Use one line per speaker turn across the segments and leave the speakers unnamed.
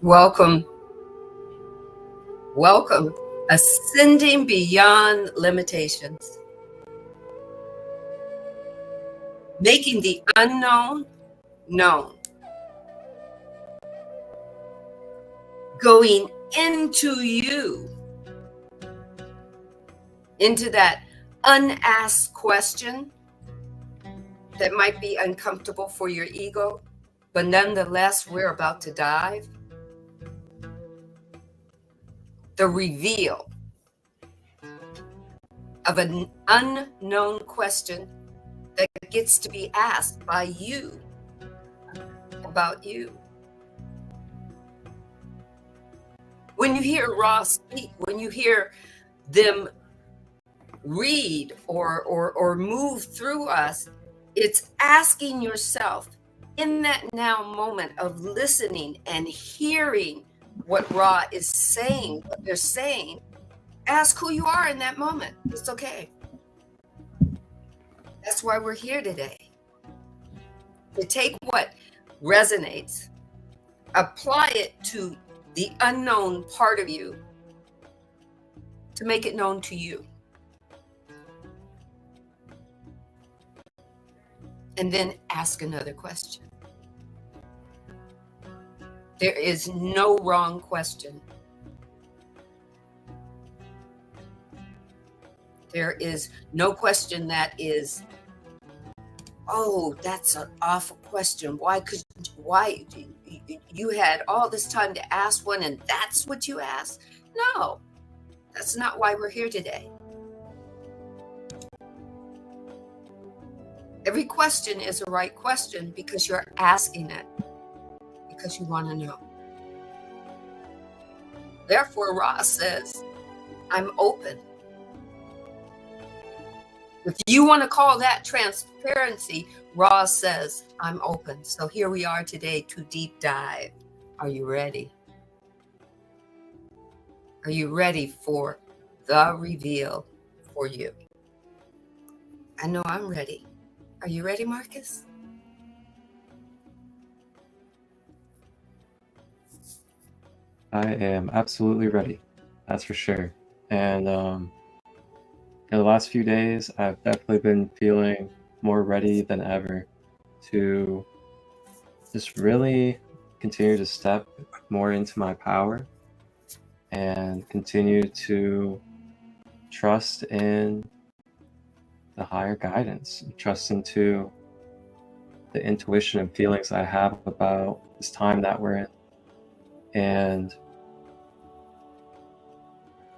Welcome, welcome, ascending beyond limitations, making the unknown known, going into you, into that unasked question that might be uncomfortable for your ego, but nonetheless, we're about to dive. The reveal of an unknown question that gets to be asked by you about you. When you hear Ra speak, when you hear them read or move through us, it's asking yourself in that now moment of listening and hearing what Ra is saying, what they're saying, ask who you are in that moment. It's okay. That's why we're here today. To take what resonates, apply it to the unknown part of you, to make it known to you. And then ask another question. There is no wrong question. There is no question that is, oh, that's an awful question. Why you had all this time to ask one and that's what you asked? No, that's not why we're here today. Every question is a right question because you're asking it, because you want to know. Therefore, Ra says, I'm open. If you want to call that transparency, Ra says, I'm open. So here we are today to deep dive. Are you ready? Are you ready for the reveal for you? I know I'm ready. Are you ready, Marcus?
I am absolutely ready. That's for sure. And in the last few days, I've definitely been feeling more ready than ever to just really continue to step more into my power and continue to trust in the higher guidance, trust into the intuition and feelings I have about this time that we're in. And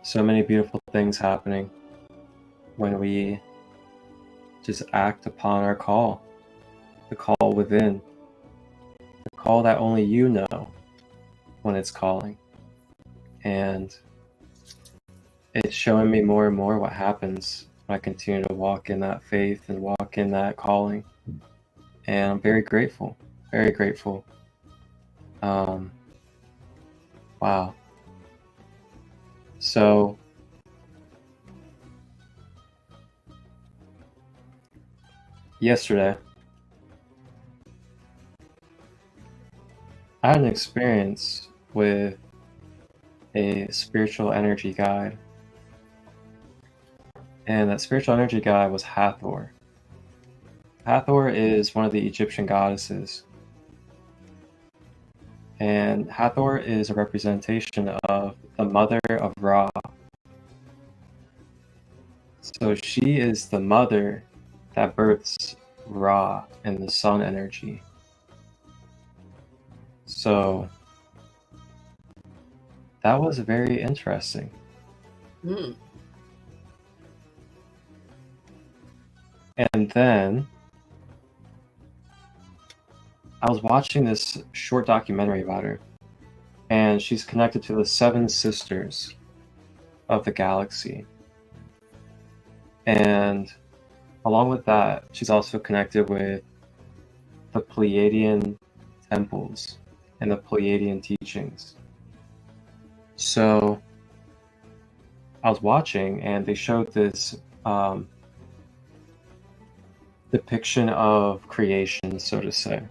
so many beautiful things happening when we just act upon our call, the call within, the call that only you know when it's calling. And it's showing me more and more what happens when I continue to walk in that faith and walk in that calling. And I'm very grateful, very grateful. Wow. So yesterday, I had an experience with a spiritual energy guide. And that spiritual energy guide was Hathor. Hathor is one of the Egyptian goddesses. And Hathor is a representation of the mother of Ra. So she is the mother that births Ra and the sun energy. So that was very interesting. And then I was watching this short documentary about her, and she's connected to the 7 sisters of the galaxy. And along with that, she's also connected with the Pleiadian temples and the Pleiadian teachings. So I was watching, and they showed this depiction of creation, so to say,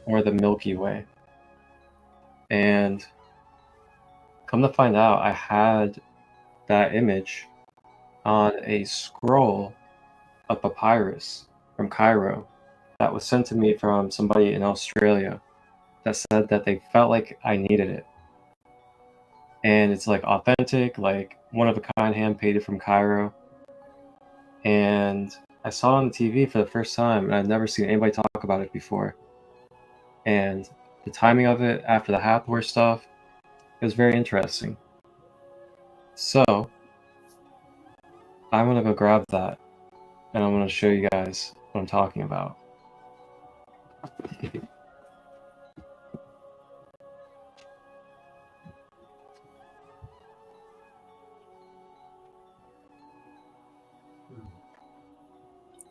or the Milky Way. And come to find out, I had that image on a scroll of papyrus from Cairo that was sent to me from somebody in Australia that said that they felt like I needed it. And it's like authentic, like one of a kind, hand painted from Cairo. And I saw it on the TV for the first time, and I'd never seen anybody talk about it before. And the timing of it after the Hathor stuff, it was very interesting. So I'm gonna go grab that, and I'm gonna show you guys what I'm talking about.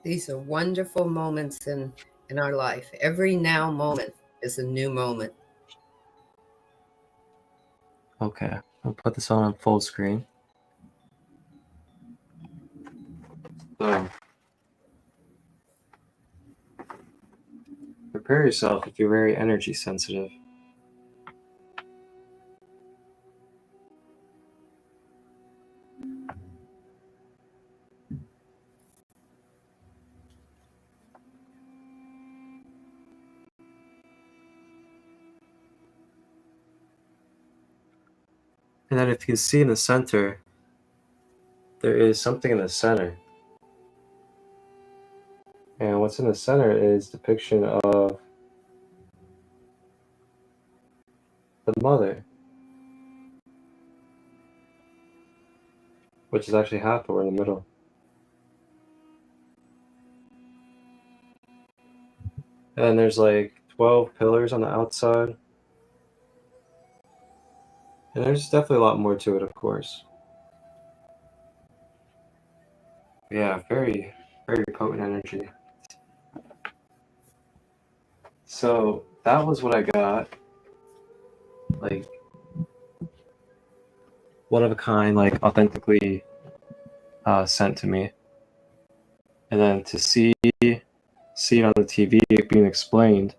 These are wonderful moments in our life. Every now moment is a new moment.
Okay, I'll put this on full screen. So, prepare yourself if you're very energy sensitive. And then if you can see in the center, there is something in the center. And what's in the center is depiction of the mother, which is actually Hathor in the middle. And then there's like 12 pillars on the outside. And there's definitely a lot more to it, of course. Yeah, very, very potent energy. So that was what I got. Like, one of a kind, like authentically sent to me. And then to see it on the TV being explained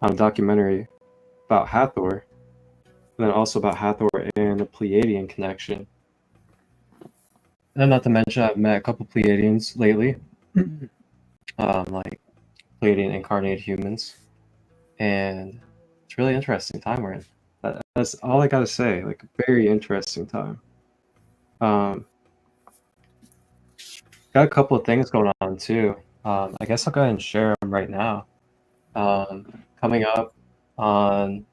on a documentary about Hathor, and then also about Hathor and the Pleiadian connection. And then not to mention, I've met a couple Pleiadians lately, like Pleiadian incarnated humans, and it's a really interesting time we're in. That's all I gotta say. Like, very interesting time. Got a couple of things going on too. I guess I'll go ahead and share them right now. Coming up on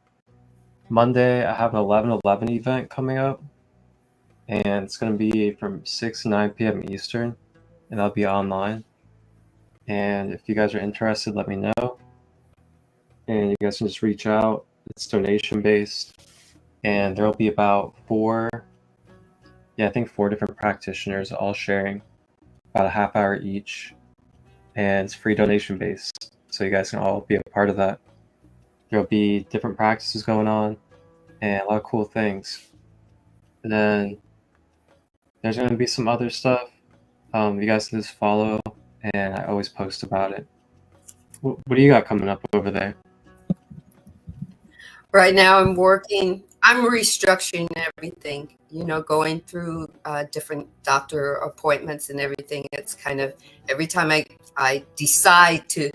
Monday, I have an 11/11 event coming up, and it's going to be from 6 to 9 p.m. Eastern, and I'll be online. And if you guys are interested, let me know. And you guys can just reach out. It's donation based, and there will be about four different practitioners all sharing about a half hour each, and it's free donation based, so you guys can all be a part of that. There'll be different practices going on and a lot of cool things. And then there's going to be some other stuff. You guys can just follow, and I always post about it. What do you got coming up over there?
Right now I'm restructuring everything, going through different doctor appointments and everything. It's kind of every time I decide to,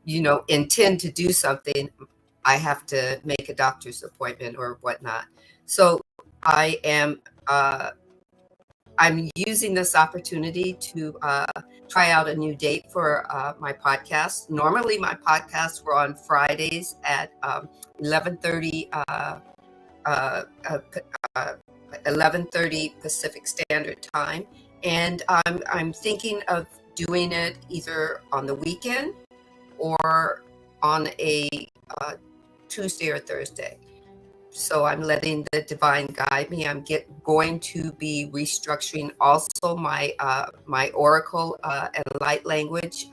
intend to do something, I have to make a doctor's appointment or whatnot. So I'm using this opportunity to try out a new date for my podcast. Normally, my podcasts were on Fridays at 11:30 11:30 Pacific Standard Time, and I'm thinking of doing it either on the weekend or on a Tuesday or Thursday. So I'm letting the divine guide me. I'm going to be restructuring also my my oracle and light language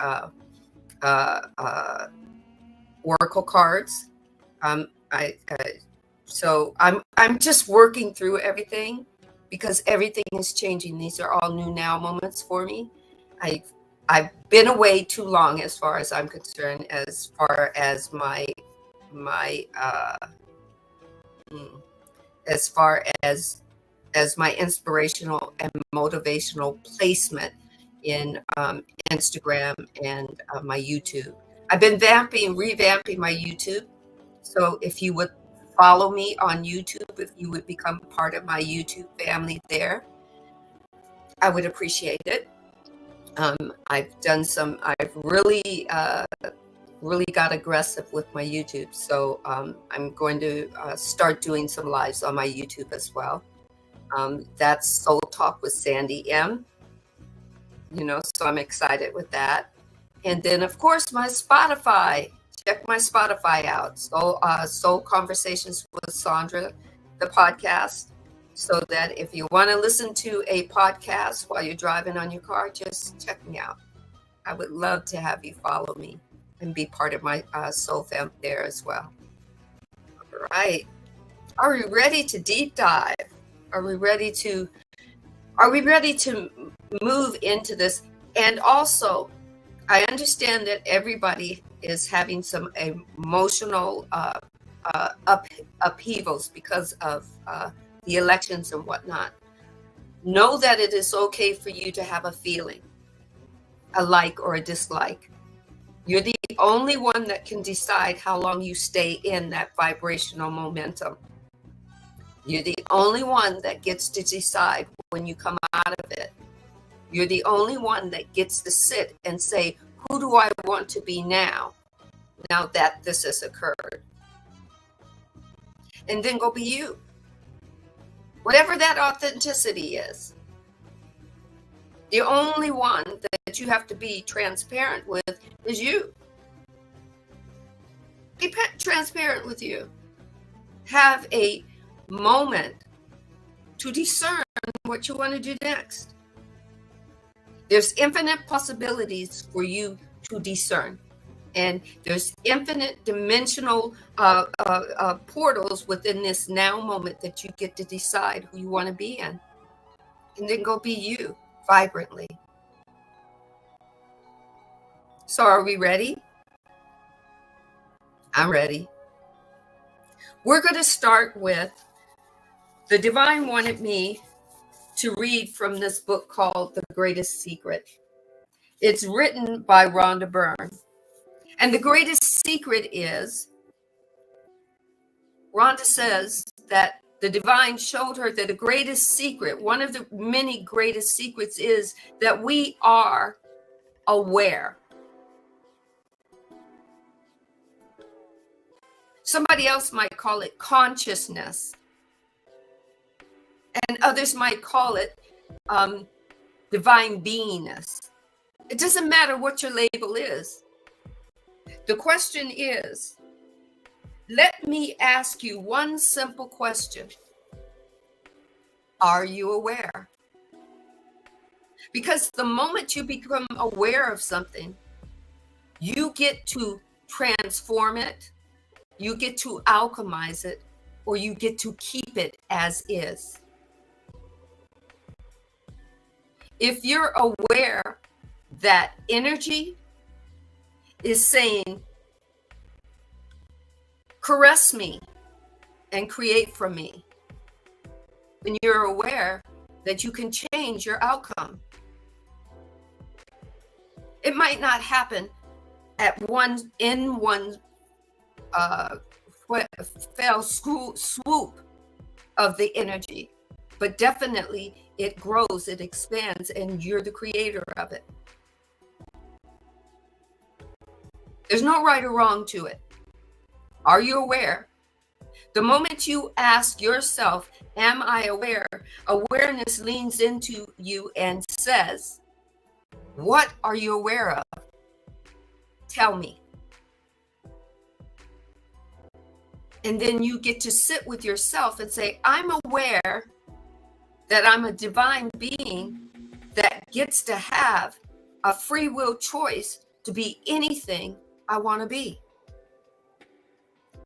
oracle cards. So I'm just working through everything because everything is changing. These are all new now moments for me. I've been away too long as far as I'm concerned, as far as my Mm. As far as my inspirational and motivational placement in Instagram and my YouTube. I've been revamping my YouTube. So if you would follow me on YouTube, if you would become part of my YouTube family there, I would appreciate it. I've really got aggressive with my YouTube. So I'm going to start doing some lives on my YouTube as well. That's Soul Talk with Sandee M. So I'm excited with that. And then, of course, my Spotify. Check my Spotify out. Soul Conversations with Sandra, the podcast. So that if you want to listen to a podcast while you're driving on your car, just check me out. I would love to have you follow me and be part of my soul family there as well. All right. Are we ready to deep dive? Are we ready to move into this? And also, I understand that everybody is having some emotional upheavals because of the elections and whatnot. Know that it is okay for you to have a feeling, a like or a dislike. You're the only one that can decide how long you stay in that vibrational momentum. You're the only one that gets to decide when you come out of it. You're the only one that gets to sit and say, who do I want to be now that this has occurred? And then go be you. Whatever that authenticity is. The only one that you have to be transparent with is you. Be transparent with you. Have a moment to discern what you want to do next. There's infinite possibilities for you to discern. And there's infinite dimensional portals within this now moment that you get to decide who you want to be in. And then go be you vibrantly. So are we ready? I'm ready. We're going to start with the divine wanted me to read from this book called The Greatest Secret. It's written by Rhonda Byrne. And the greatest secret is, Rhonda says that the divine showed her that the greatest secret, one of the many greatest secrets, is that we are aware. Somebody else might call it consciousness. And others might call it divine beingness. It doesn't matter what your label is. The question is, let me ask you one simple question. Are you aware? Because the moment you become aware of something, you get to transform it, you get to alchemize it, or you get to keep it as is. If you're aware that energy is saying, caress me and create from me, then you're aware that you can change your outcome. It might not happen in one fell swoop of the energy, but definitely it grows, it expands, and you're the creator of it. There's no right or wrong to it. Are you aware? The moment you ask yourself, am I aware? Awareness leans into you and says, what are you aware of? Tell me. And then you get to sit with yourself and say, I'm aware that I'm a divine being that gets to have a free will choice to be anything I want to be.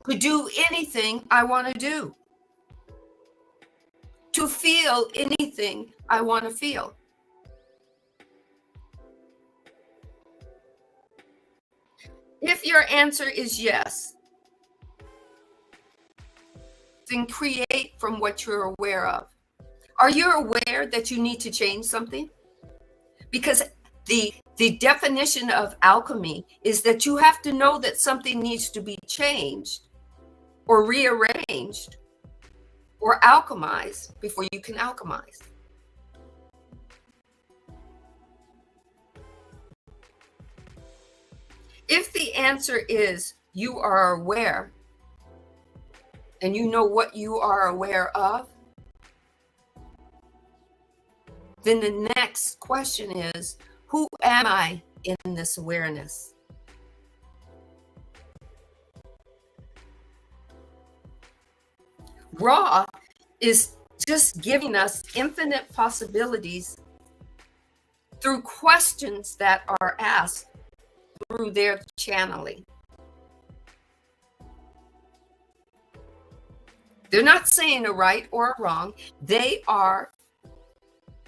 To do anything I want to do. To feel anything I want to feel. If your answer is yes, then create from what you're aware of. Are you aware that you need to change something? Because the definition of alchemy is that you have to know that something needs to be changed or rearranged or alchemized before you can alchemize. If the answer is you are aware and you know what you are aware of, then the next question is, who am I in this awareness? Ra is just giving us infinite possibilities through questions that are asked through their channeling. They're not saying a right or a wrong. They are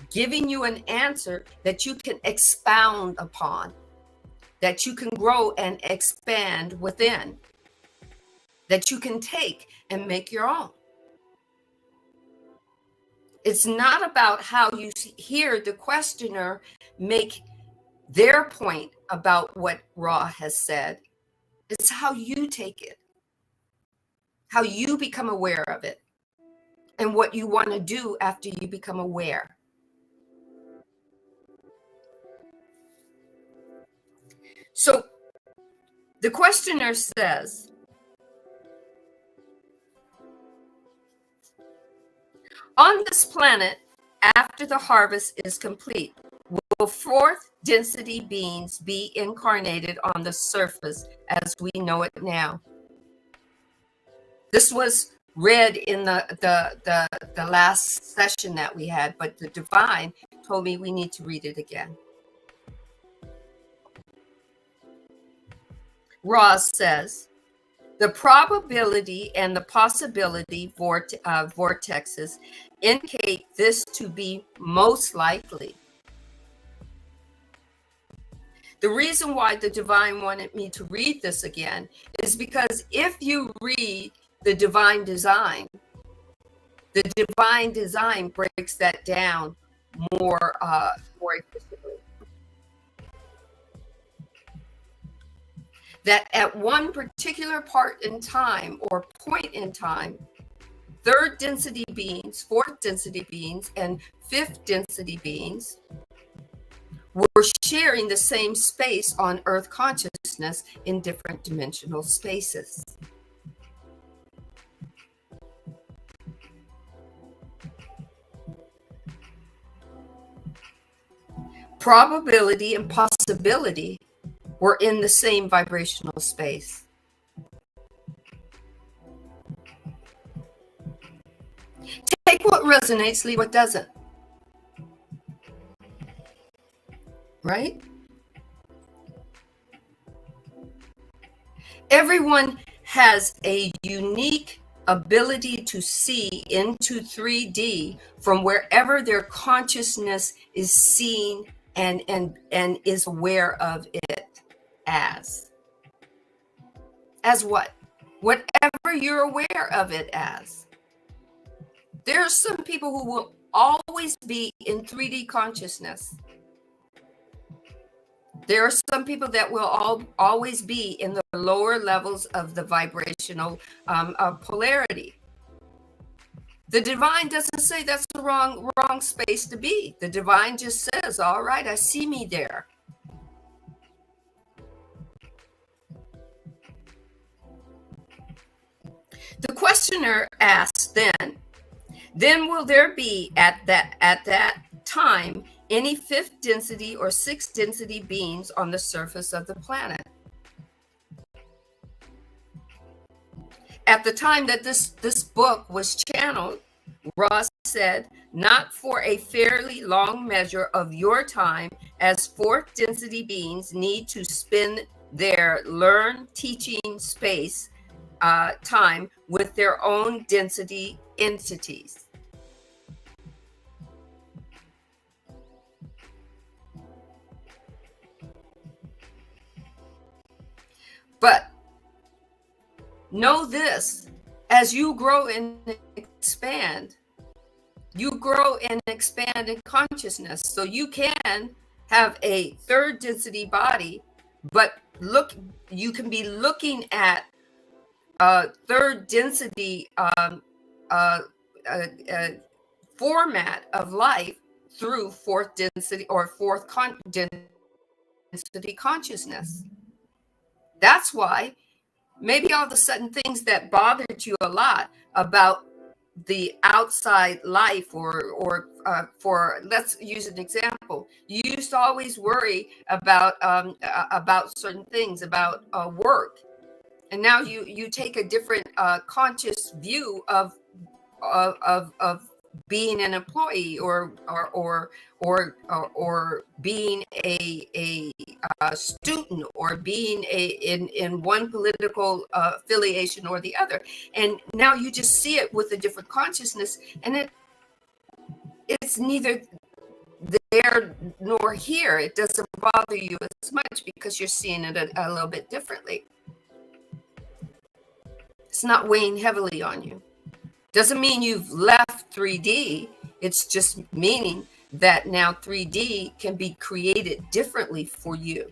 giving you an answer that you can expound upon, that you can grow and expand within, that you can take and make your own. It's not about how you hear the questioner make their point about what Ra has said. It's how you take it, how you become aware of it, and what you want to do after you become aware. So the questioner says, on this planet, after the harvest is complete, will fourth density beings be incarnated on the surface as we know it now? This was read in the last session that we had, but the divine told me we need to read it again. Ross says, the probability and the possibility vortexes indicate this to be most likely. The reason why the divine wanted me to read this again is because if you read the divine design breaks that down more efficiently. That at one particular part in time or point in time, third density beings, fourth density beings, and fifth density beings were sharing the same space on Earth consciousness in different dimensional spaces. Probability and possibility were in the same vibrational space. Take what resonates, leave what doesn't. Right? Everyone has a unique ability to see into 3D from wherever their consciousness is seen and is aware of it as what? Whatever you're aware of it as. There are some people who will always be in 3D consciousness. There are some people that will always be in the lower levels of the vibrational polarity. The divine doesn't say that's the wrong space to be. The divine just says, all right, I see me there. The questioner asks then will there be at that time any fifth density or sixth density beings on the surface of the planet? At the time that this book was channeled, Ross said, not for a fairly long measure of your time, as fourth density beings need to spend their learn teaching space time with their own density entities. But know this, as you grow and expand, you grow and expand in consciousness. So you can have a third density body, but you can be looking at third density format of life through fourth density or density consciousness. That's why maybe all of a sudden things that bothered you a lot about the outside life, or for, let's use an example. You used to always worry about certain things, about work, and now you take a different conscious view of being an employee, or being a student, or being in one political affiliation or the other. And now you just see it with a different consciousness, and it's neither there nor here. It doesn't bother you as much because you're seeing it a little bit differently. It's not weighing heavily on you. Doesn't mean you've left 3D. It's just meaning that now 3D can be created differently for you.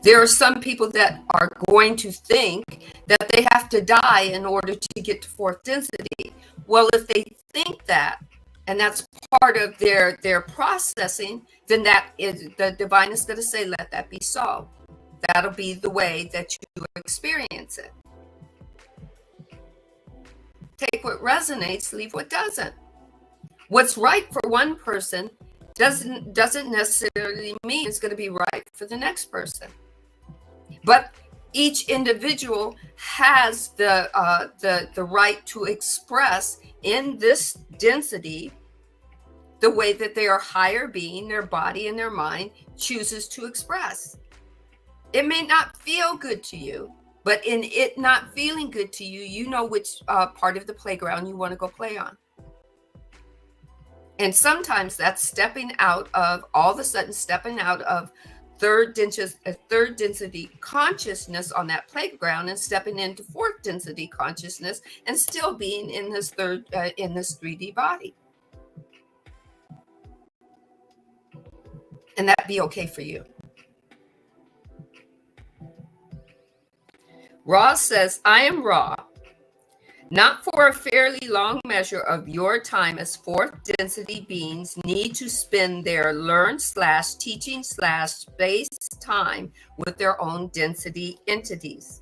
There are some people that are going to think that they have to die in order to get to fourth density. Well, if they think that, and that's part of their processing, then that is, the divine is going to say, let that be so. That'll be the way that you experience it. Take what resonates, leave what doesn't. What's right for one person doesn't necessarily mean it's going to be right for the next person. But each individual has the right to express in this density the way that their higher being, their body and their mind chooses to express. It may not feel good to you, but in it not feeling good to you, you know which part of the playground you want to go play on. And sometimes that's stepping out of third density consciousness on that playground and stepping into fourth density consciousness and still being in this 3D body. And that be okay for you. Ra says, I am Ra, not for a fairly long measure of your time as fourth density beings need to spend their learn/teaching/space time with their own density entities.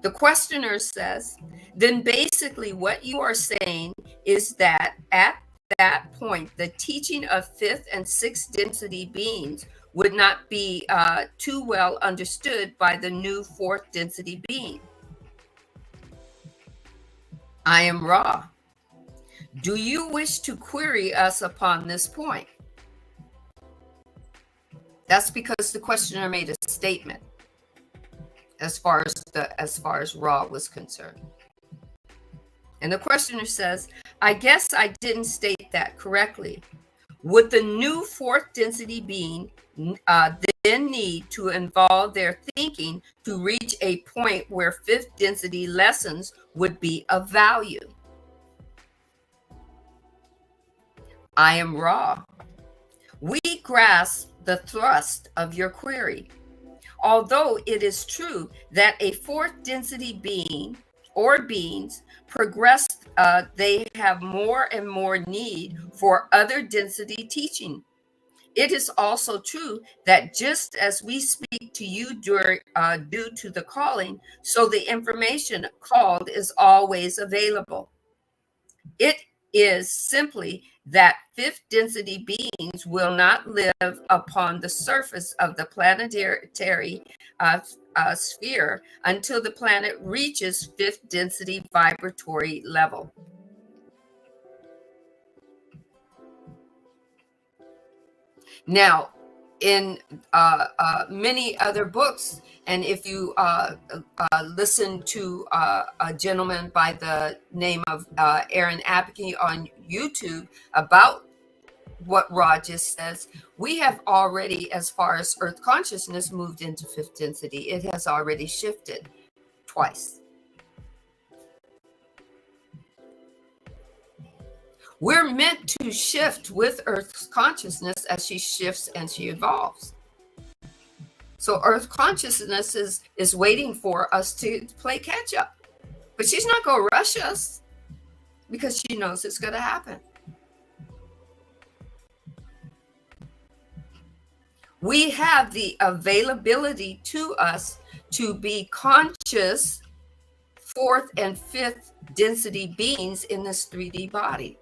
The questioner says, then basically what you are saying is that at that point, the teaching of fifth and sixth density beings would not be too well understood by the new fourth density being. I am Ra. Do you wish to query us upon this point? That's because the questioner made a statement as far as Ra was concerned. And the questioner says, I guess I didn't state that correctly. Would the new fourth density being then need to involve their thinking to reach a point where fifth density lessons would be of value? I am Ra. We grasp the thrust of your query. Although it is true that a fourth density being or beings progress, they have more and more need for other density teaching. It is also true that just as we speak to you due to the calling, so the information called is always available. It is simply that fifth density beings will not live upon the surface of the planetary sphere until the planet reaches fifth density vibratory level. Now, in many other books, and if you listen to a gentleman by the name of Aaron Apke on YouTube about what Ra just says. We have already, as far as Earth consciousness, moved into fifth density. It has already shifted twice. We're meant to shift with Earth's consciousness as she shifts and she evolves. So Earth consciousness is waiting for us to play catch up. But she's not going to rush us because she knows it's going to happen. We have the availability to us to be conscious fourth and fifth density beings in this 3D body.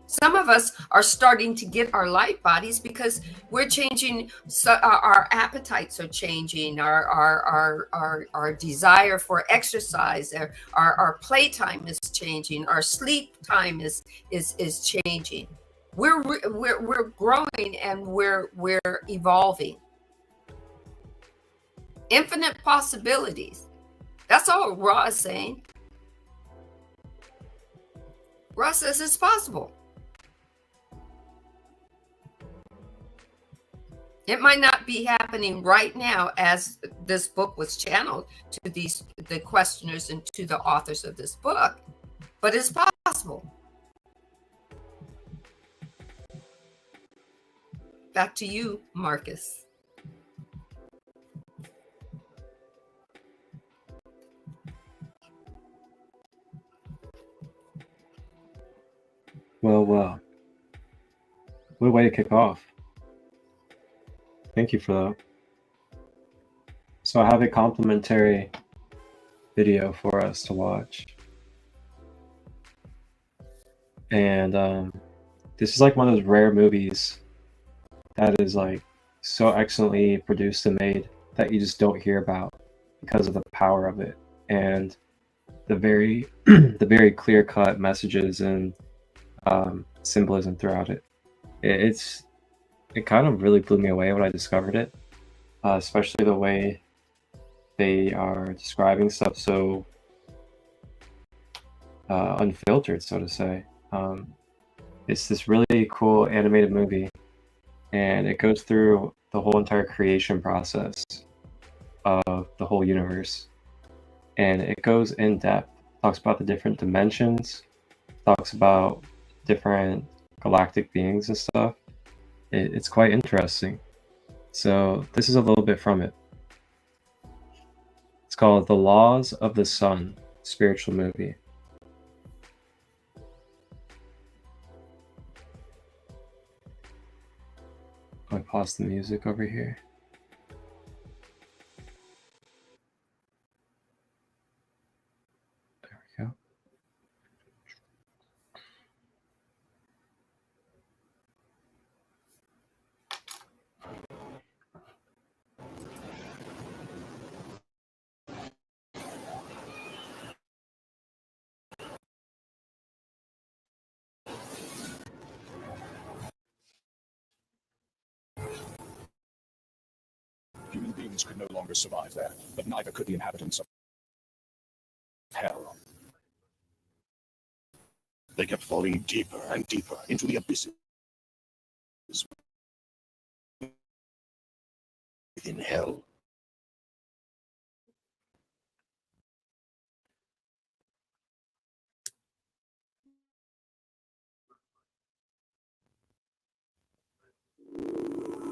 Some of us are starting to get our light bodies because we're changing. So our appetites are changing. Our desire for exercise, our playtime is changing. Our sleep time is changing. We're growing and we're evolving. Infinite possibilities. That's all Ra is saying. Ra says it's possible. It might not be happening right now as this book was channeled to the questioners and to the authors of this book, but it's possible. Back to you, Marcus.
Well, what a way to kick off. Thank you for that. So I have a complimentary video for us to watch. And this is like one of those rare movies that is like so excellently produced and made that you just don't hear about because of the power of it and the very the very clear-cut messages and symbolism throughout it. It kind of really blew me away when I discovered it, especially the way they are describing stuff so unfiltered, so to say. It's this really cool animated movie, and it goes through the whole entire creation process of the whole universe. And it goes in depth, talks about the different dimensions, talks about different galactic beings and stuff. It's quite interesting. So this is a little bit from it. It's called The Laws of the Sun, spiritual movie. I pause the music over here. There we go.
Human beings could no longer survive there, but neither could the inhabitants of hell. They kept falling deeper and deeper into the abysses within hell.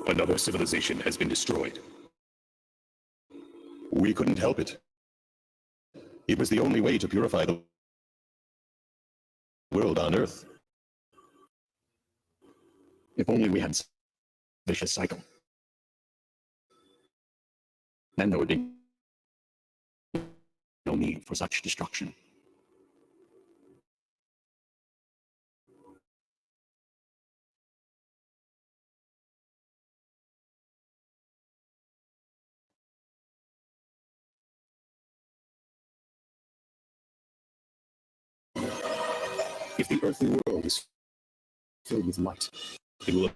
Another civilization has been destroyed. We couldn't help it. It was the only way to purify the world on Earth. If only we had a vicious cycle. Then there would be no need for such destruction. If the earthly world is filled with light, it will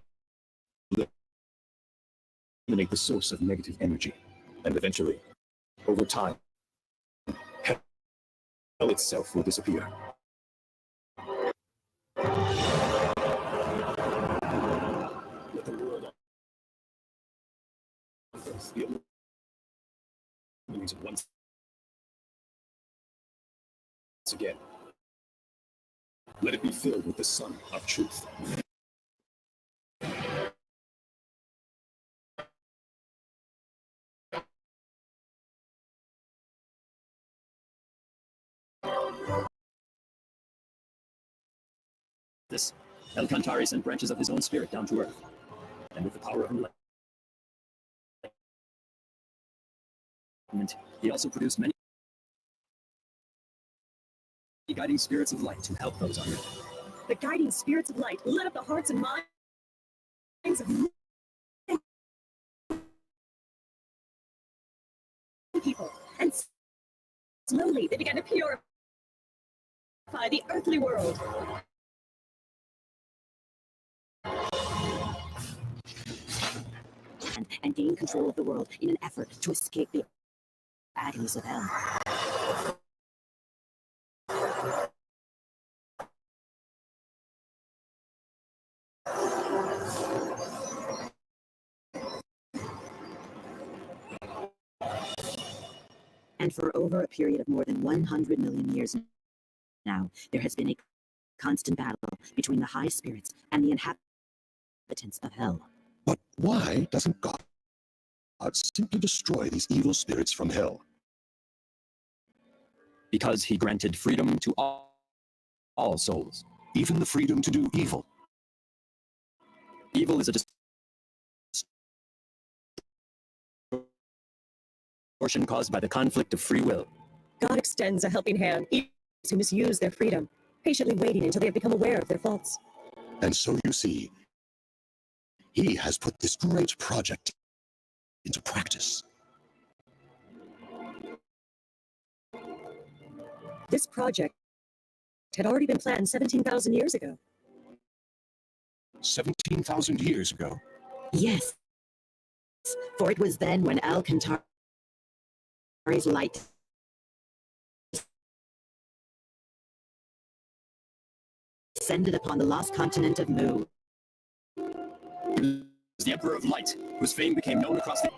eliminate the source of negative energy, and eventually, over time, hell itself will disappear. earth the illuminings of once again. Let it be filled with the sun of truth. This, El Cantare sent branches of his own spirit down to earth, and with the power of enlightenment, he also produced many guiding spirits of light to help those on earth.
The guiding spirits of light lit up the hearts and minds of many people, and slowly they began to purify the earthly world. And gain control of the world in an effort to escape the agonies of hell. And for over a period of more than 100 million years now, there has been a constant battle between the high spirits and the inhabitants of hell.
But why doesn't God simply destroy these evil spirits from hell?
Because he granted freedom to all souls.
Even the freedom to do evil.
Evil is a distortion caused by the conflict of free will.
God extends a helping hand to those who misuse their freedom, patiently waiting until they have become aware of their faults.
And so you see, he has put this great project into practice.
This project had already been planned 17,000 years ago.
17,000 years ago.
Yes, for it was then when El Cantare's light descended upon the lost continent of Mu.
The Emperor of Light, whose fame became known across the...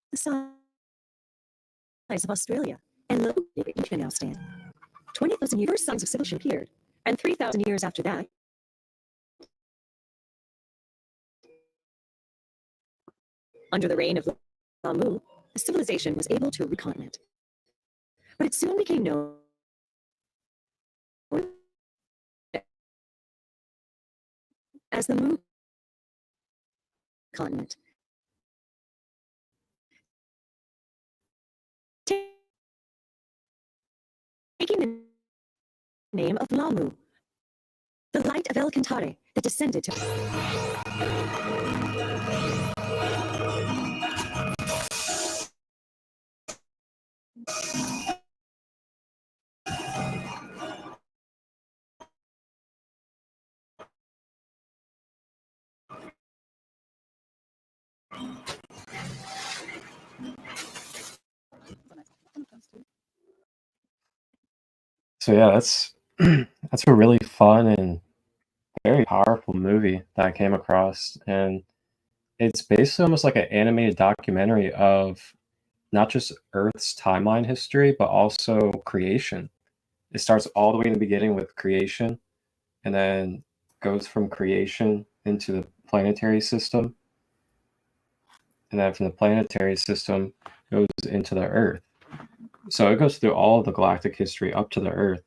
The size of Australia, and look where each can now stand. 20,000 years, signs of civilization appeared, and 3,000 years after that, under the reign of Lamu, the civilization was able to recontinent. But it soon became known as the Mu continent. Taking the name of Lamu, the light of El Cantare that descended to...
So yeah, that's that's a really fun and very powerful movie that I came across, and it's basically almost like an animated documentary of not just Earth's timeline history, but also creation. It starts all the way in the beginning with creation, and then goes from creation into the planetary system, and then from the planetary system goes into the Earth. So it goes through all of the galactic history up to the Earth,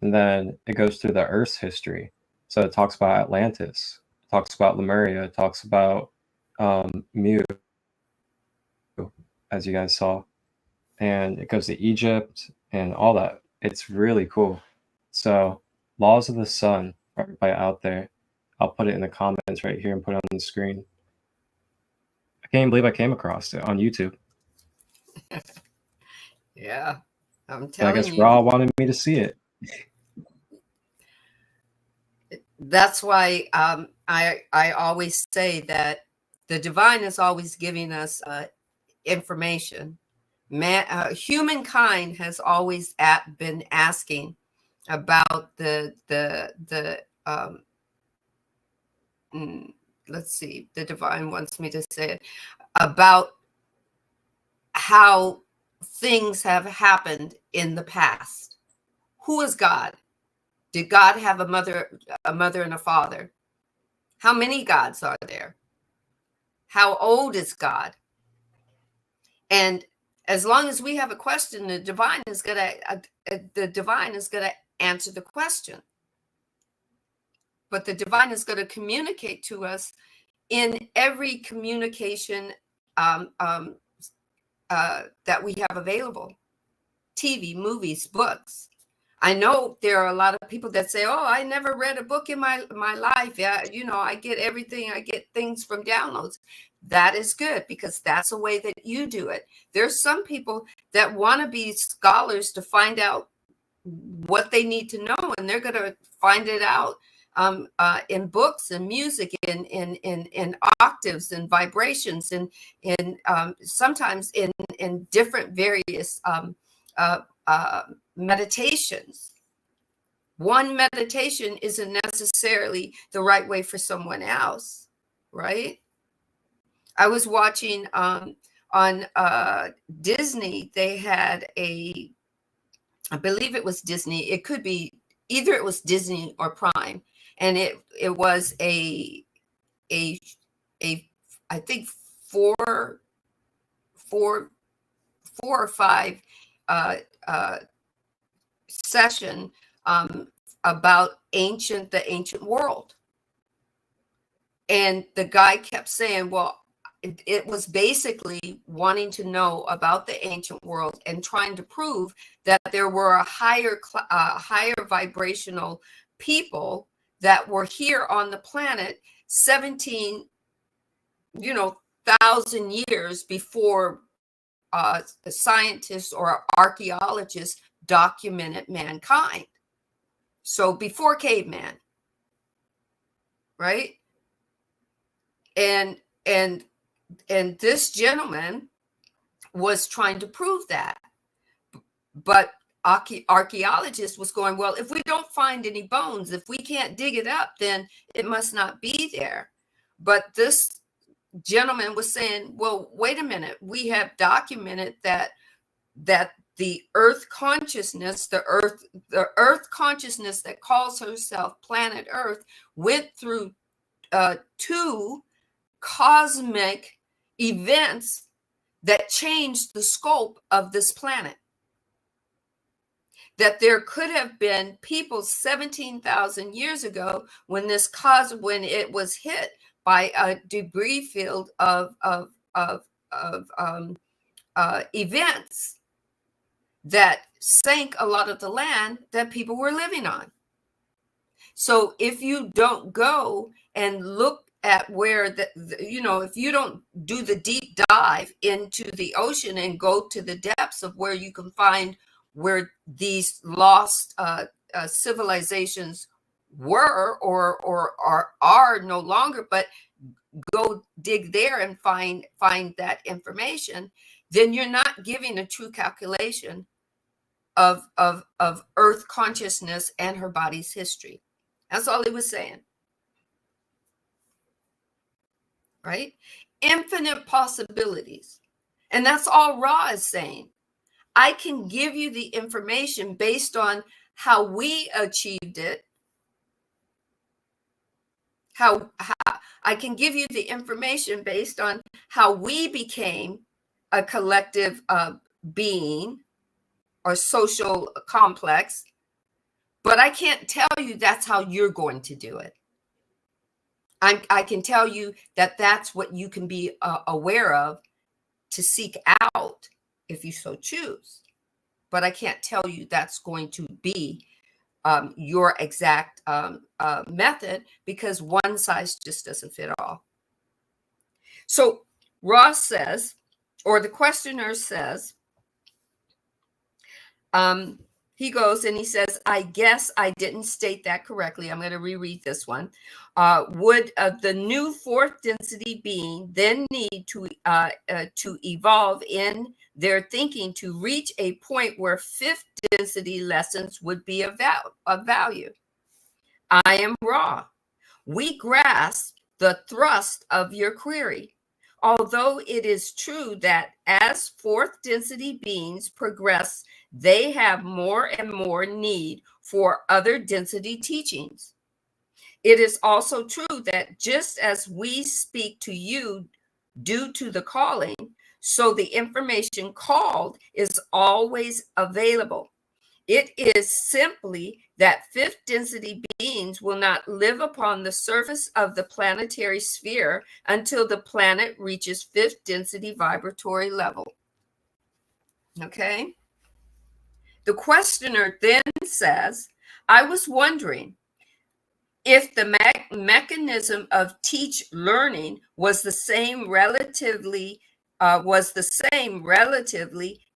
and then it goes through the Earth's history. So it talks about Atlantis, it talks about Lemuria, it talks about Mu, as you guys saw, and it goes to Egypt and all that. It's really cool. So, Laws of the Sun for everybody out there. I'll put it in the comments right here and put it on the screen. I can't believe I came across it on YouTube.
Yeah, I'm
And I
telling
guess
you.
Ra wanted me to see it.
That's why I always say that the divine is always giving us information. Humankind has always been asking about let's see, the divine wants me to say it, about how things have happened in the past. Who is God? Did God have a mother and a father? How many gods are there? How old is God? And as long as we have a question, the divine is gonna answer the question. But the divine is going to communicate to us in every communication that we have available. TV, movies, books. I know there are a lot of people that say, "Oh, I never read a book in my life. Yeah, you know, I get everything. I get things from downloads." That is good, because that's a way that you do it. There's some people that want to be scholars to find out what they need to know, and they're going to find it out in books and music, in octaves and vibrations, and in sometimes in different various meditations. One meditation isn't necessarily the right way for someone else, right? I was watching on Disney. They had I believe it was Disney. It could be either it was Disney or Prime, and it was a I think four or five session about the ancient world. And the guy kept saying, well, it was basically wanting to know about the ancient world and trying to prove that there were a higher vibrational people that were here on the planet 17,000 years before scientists or archaeologists documented mankind. So before caveman, right? And this gentleman was trying to prove that, but archaeologist was going, well, if we don't find any bones, if we can't dig it up, then it must not be there. But this gentleman was saying, well, wait a minute, we have documented that the earth consciousness, the earth consciousness that calls herself planet Earth, went through two cosmic events that changed the scope of this planet. That there could have been people 17,000 years ago when it was hit by a debris field of events that sank a lot of the land that people were living on. So if you don't go and look at where if you don't do the deep dive into the ocean and go to the depths of where you can find where these lost civilizations were or are no longer, but go dig there and find that information, then you're not giving a true calculation of Earth consciousness and her body's history. That's all he was saying. Right? Infinite possibilities. And that's all Ra is saying. I can give you the information based on how we achieved it. How I can give you the information based on how we became a collective being or social complex, but I can't tell you that's how you're going to do it. I can tell you that that's what you can be aware of to seek out if you so choose. But I can't tell you that's going to be your exact method, because one size just doesn't fit all. So Ross says, or the questioner says, he goes and he says, I guess I didn't state that correctly. I'm going to reread this one. Would the new fourth density being then need to evolve in their thinking to reach a point where fifth density lessons would be of value? I am Ra. We grasp the thrust of your query. Although it is true that as fourth density beings progress, they have more and more need for other density teachings. It is also true that just as we speak to you due to the calling, so the information called is always available. It is simply that fifth density beings will not live upon the surface of the planetary sphere until the planet reaches fifth density vibratory level. Okay? The questioner then says, I was wondering if the mechanism of teach learning was the same relatively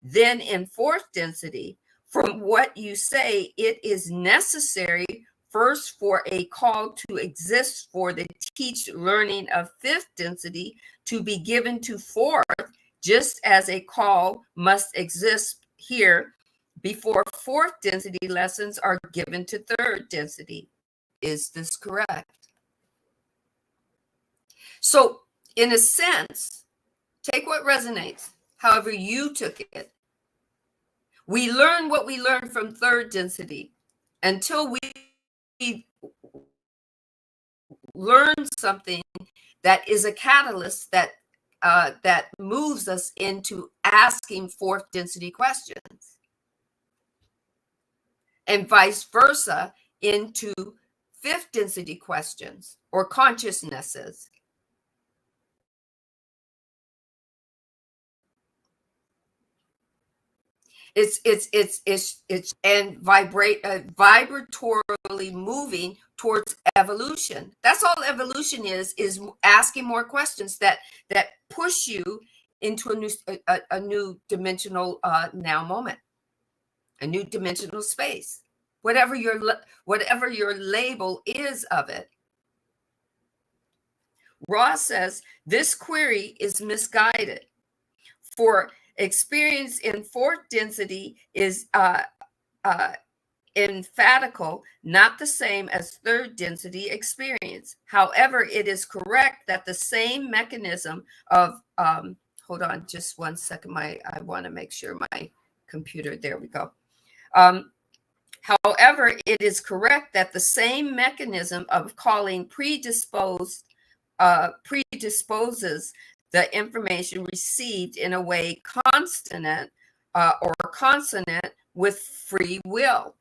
then in fourth density. From what you say, it is necessary first for a call to exist for the teach learning of fifth density to be given to fourth, just as a call must exist here before fourth density lessons are given to third density. Is this correct? So, in a sense, take what resonates, however you took it. We learn what we learned from third density until we learn something that is a catalyst that moves us into asking fourth density questions, and vice versa into fifth density questions or consciousnesses. It's and vibratorily moving towards evolution. That's all evolution is asking more questions that push you into a new dimensional now moment, a new dimensional space, whatever your label is of it. Ross says this query is misguided. For experience in fourth density is emphatical, not the same as third density experience. However, it is correct that the same mechanism of hold on just 1 second. I want to make sure my computer, there we go. However, it is correct that the same mechanism of calling predisposes the information received in a way consonant with free will.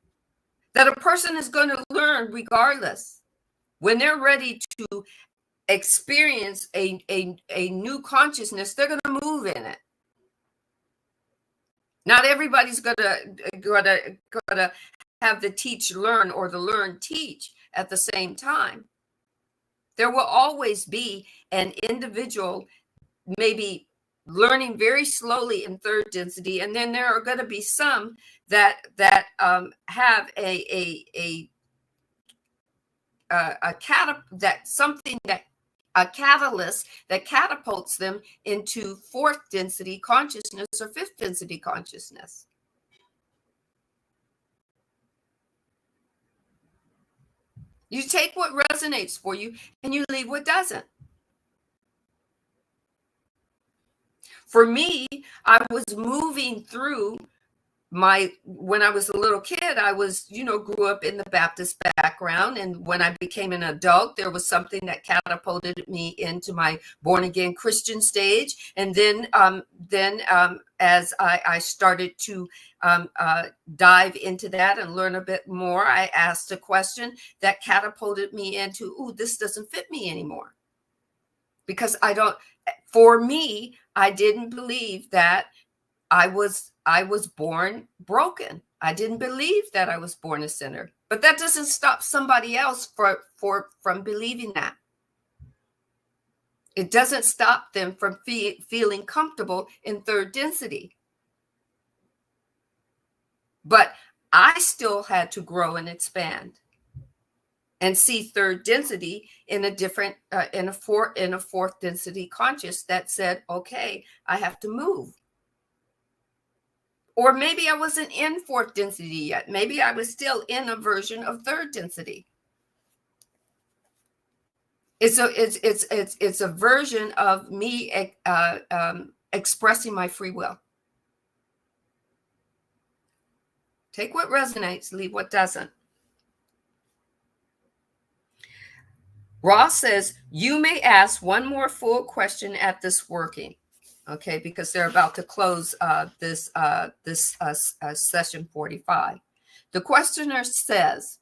That a person is going to learn regardless. When they're ready to experience a new consciousness, they're going to move in it. Not everybody's going to have the teach learn or the learn teach at the same time. There will always be an individual maybe learning very slowly in third density, and then there are going to be some that have a catalyst that catapults them into fourth density consciousness or fifth density consciousness. You take what resonates for you and you leave what doesn't. For me, I was moving through when I was a little kid, I was, grew up in the Baptist background. And when I became an adult, there was something that catapulted me into my born again Christian stage. And then as I started to dive into that and learn a bit more, I asked a question that catapulted me into, this doesn't fit me anymore. Because for me, I didn't believe that I was born broken. I didn't believe that I was born a sinner. But that doesn't stop somebody else from believing that. It doesn't stop them from feeling comfortable in third density. But I still had to grow and expand and see third density in a different, in a fourth density conscious that said, okay, I have to move. Or maybe I wasn't in fourth density yet. Maybe I was still in a version of third density. It's a version of me expressing my free will. Take what resonates, leave what doesn't. Ross says, you may ask one more full question at this working. Okay, because they're about to close this session 45. The questioner says,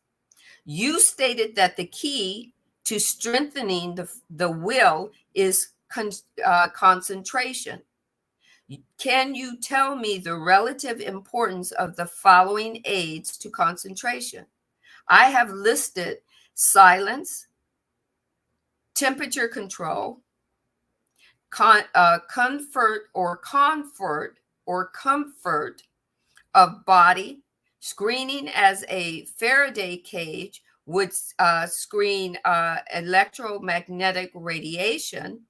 you stated that the key to strengthening the will is concentration. Can you tell me the relative importance of the following aids to concentration? I have listed silence, temperature control, comfort of body, screening as a Faraday cage would screen electromagnetic radiation,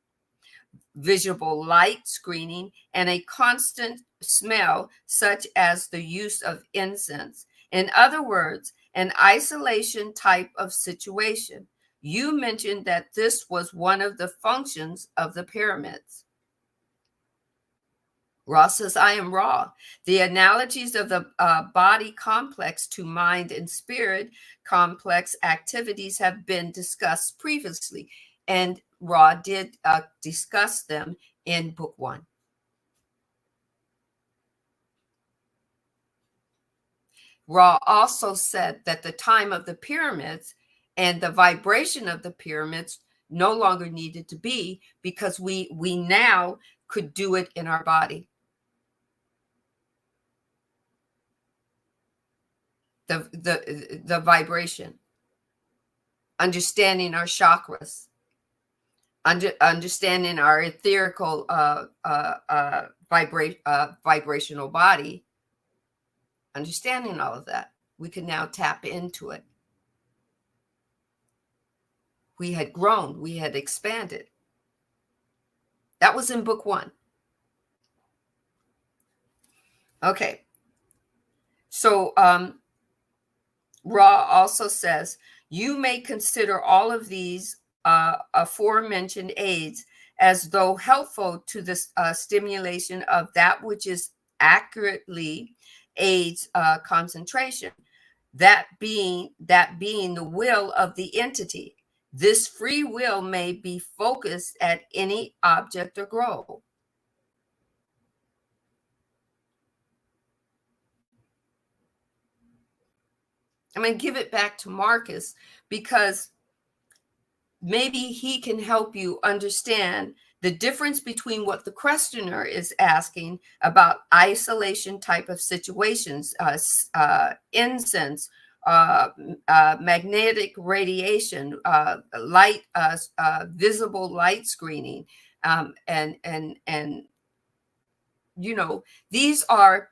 visible light screening, and a constant smell such as the use of incense. In other words, an isolation type of situation. You mentioned that this was one of the functions of the pyramids. Ross says, I am Ra. The analogies of the body complex to mind and spirit complex activities have been discussed previously, and Ra did discuss them in book 1. Ra also said that the time of the pyramids and the vibration of the pyramids no longer needed to be, because we now could do it in our body. The vibration, understanding our chakras, understanding our etherical vibrational body, understanding all of that, we can now tap into it. We had grown, we had expanded. That was in book 1. Okay. So Ra also says, you may consider all of these aforementioned aids as though helpful to the stimulation of that which is accurately aids concentration, that being the will of the entity. This free will may be focused at any object or goal. I'm going to give it back to Marcus, because maybe he can help you understand the difference between what the questioner is asking about isolation type of situations, incense, magnetic radiation, light, visible light screening, and you know, these are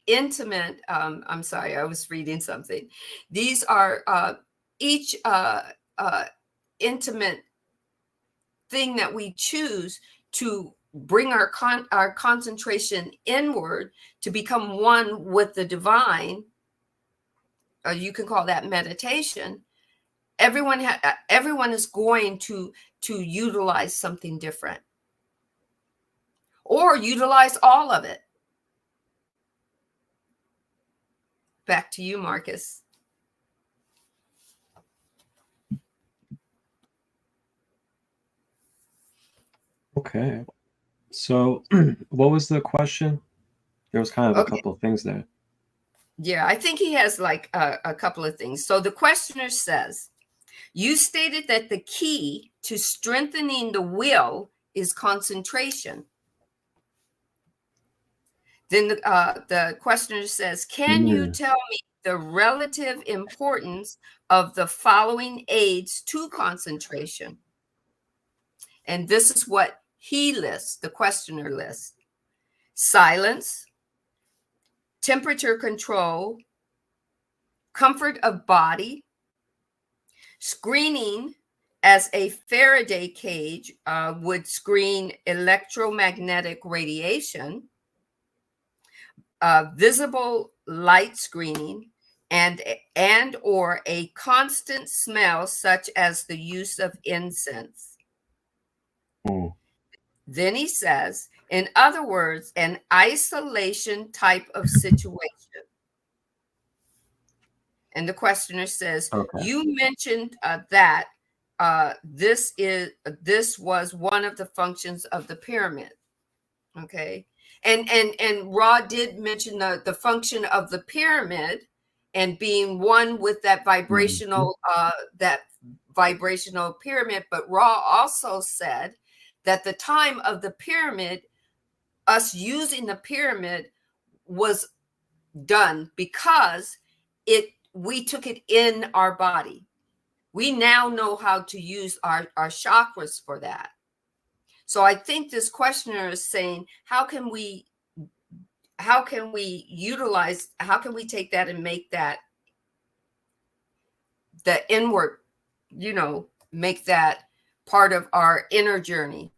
intimate. I'm sorry, I was reading something. These are each intimate thing that we choose to bring our concentration inward to become one with the divine. You can call that meditation. Everyone is going to utilize something different, or utilize all of it. Back to you, Marcus.
Okay. So what was the question? There was kind of a couple of things there.
Yeah, I think he has like a couple of things. So the questioner says, you stated that the key to strengthening the will is concentration. Then the questioner says, can you
Mm.
tell me the relative importance of the following aids to concentration? And this is what he lists, the questioner lists: silence, temperature control, comfort of body, screening, as a Faraday cage would screen electromagnetic radiation, visible light screening, and or a constant smell such as the use of incense.
Mm.
Then he says, in other words, an isolation type of situation. And the questioner says,
Okay.
you mentioned that this was one of the functions of the pyramid. Okay. And Ra did mention the function of the pyramid and being one with that vibrational pyramid. But Ra also said that the time of the pyramid, us using the pyramid, was done because we took it in our body. We now know how to use our chakras for that. So I think this questioner is saying, how can we utilize, how can we take that and make that the inward, make that part of our inner journey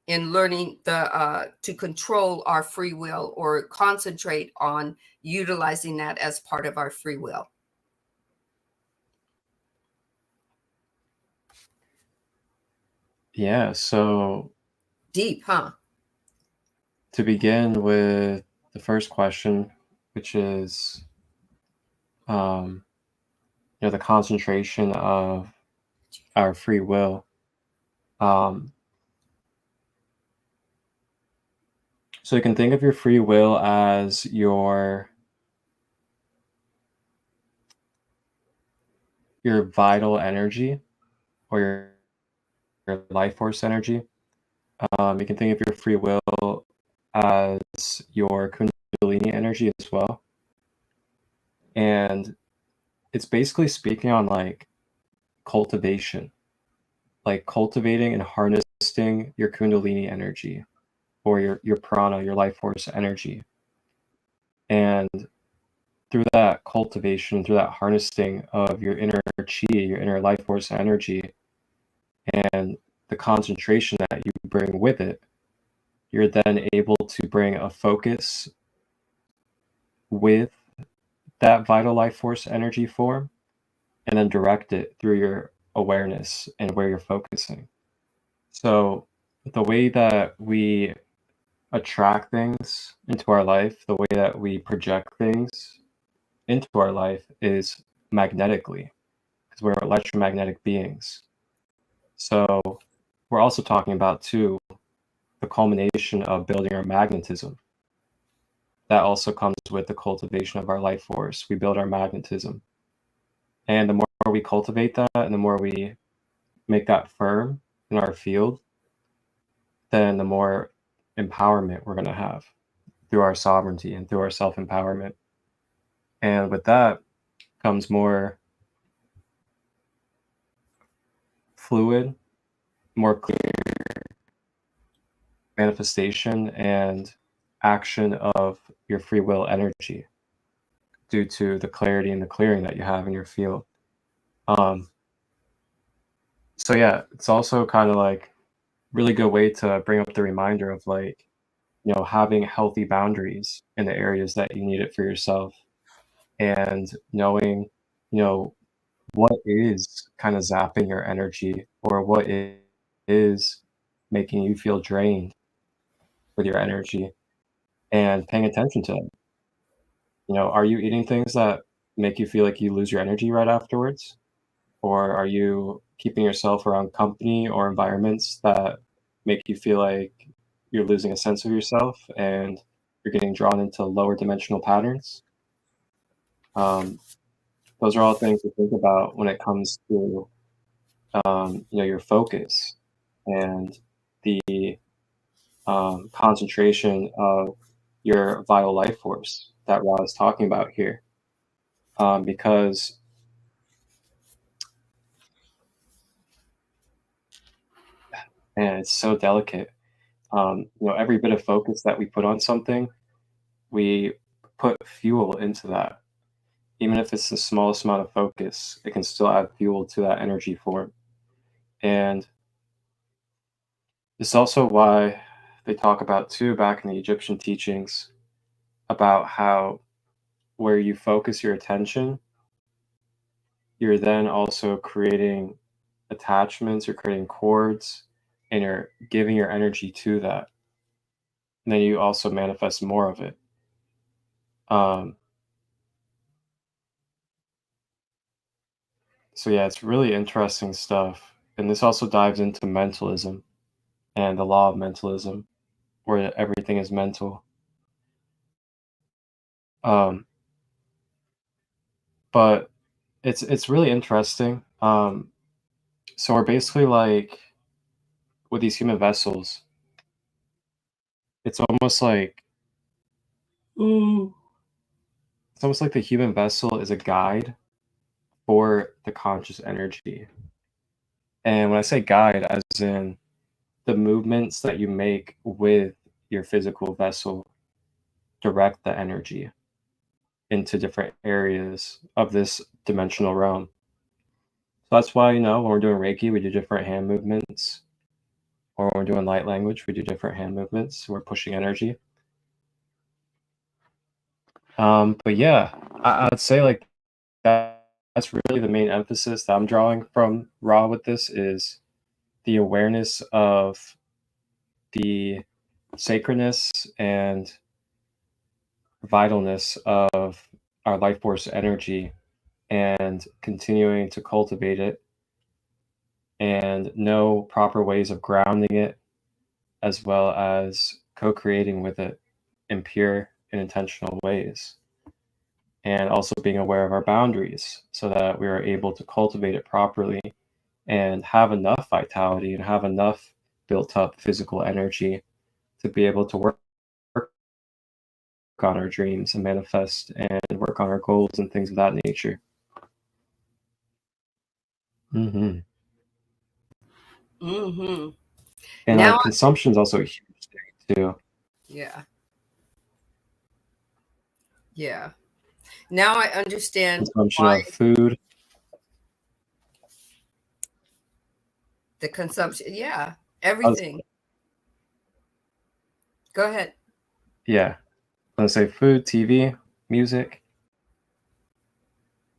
in learning to control our free will, or concentrate on utilizing that as part of our free will.
Yeah, so
Deep, huh?
to begin with the first question, which is the concentration of our free will. So you can think of your free will as your vital energy, or your life force energy. You can think of your free will as your kundalini energy as well. And it's basically speaking on like cultivation, like cultivating and harnessing your kundalini energy, or your prana, your life force energy. And through that cultivation, through that harnessing of your inner chi, your inner life force energy, and the concentration that you bring with it, you're then able to bring a focus with that vital life force energy form, and then direct it through your awareness and where you're focusing. So the way that we attract things into our life, the way that we project things into our life, is magnetically, because we're electromagnetic beings. So we're also talking about, too, the culmination of building our magnetism. That also comes with the cultivation of our life force. We build our magnetism. And the more we cultivate that, and the more we make that firm in our field, then the more empowerment we're going to have through our sovereignty and through our self-empowerment. And with that comes more fluid, more clear manifestation and action of your free will energy, due to the clarity and the clearing that you have in your field. So yeah, it's also kind of like really good way to bring up the reminder of like, having healthy boundaries in the areas that you need it for yourself, and knowing, what is kind of zapping your energy, or what is making you feel drained with your energy, and paying attention to them. Are you eating things that make you feel like you lose your energy right afterwards? Or are you keeping yourself around company or environments that make you feel like you're losing a sense of yourself and you're getting drawn into lower dimensional patterns? Those are all things to think about when it comes to your focus and the concentration of your vital life force that Ra is talking about here. Because man, it's so delicate. Every bit of focus that we put on something, we put fuel into that. Even if it's the smallest amount of focus, it can still add fuel to that energy form. And it's also why they talk about too back in the Egyptian teachings about how where you focus your attention, you're then also creating attachments, you're creating cords, and you're giving your energy to that. And then you also manifest more of it. So yeah, it's really interesting stuff. And this also dives into mentalism and the law of mentalism, where everything is mental. But it's really interesting. So we're basically like with these human vessels, it's almost like it's almost like the human vessel is a guide for the conscious energy. And when I say guide, as in the movements that you make with your physical vessel direct the energy into different areas of this dimensional realm. So that's why, when we're doing Reiki, we do different hand movements. Or when we're doing light language, we do different hand movements. We're pushing energy. But yeah, I'd say like that's really the main emphasis that I'm drawing from Ra with this is the awareness of the sacredness and vitalness of our life force energy and continuing to cultivate it and know proper ways of grounding it as well as co-creating with it in pure and intentional ways. And also being aware of our boundaries so that we are able to cultivate it properly and have enough vitality and have enough built up physical energy to be able to work on our dreams and manifest and work on our goals and things of that nature. And
Now,
consumption is also a huge thing too.
yeah. Now I understand
Consumption
why
of food.
the consumption. Yeah, everything. Go ahead.
Yeah. I'm gonna say food, TV, music,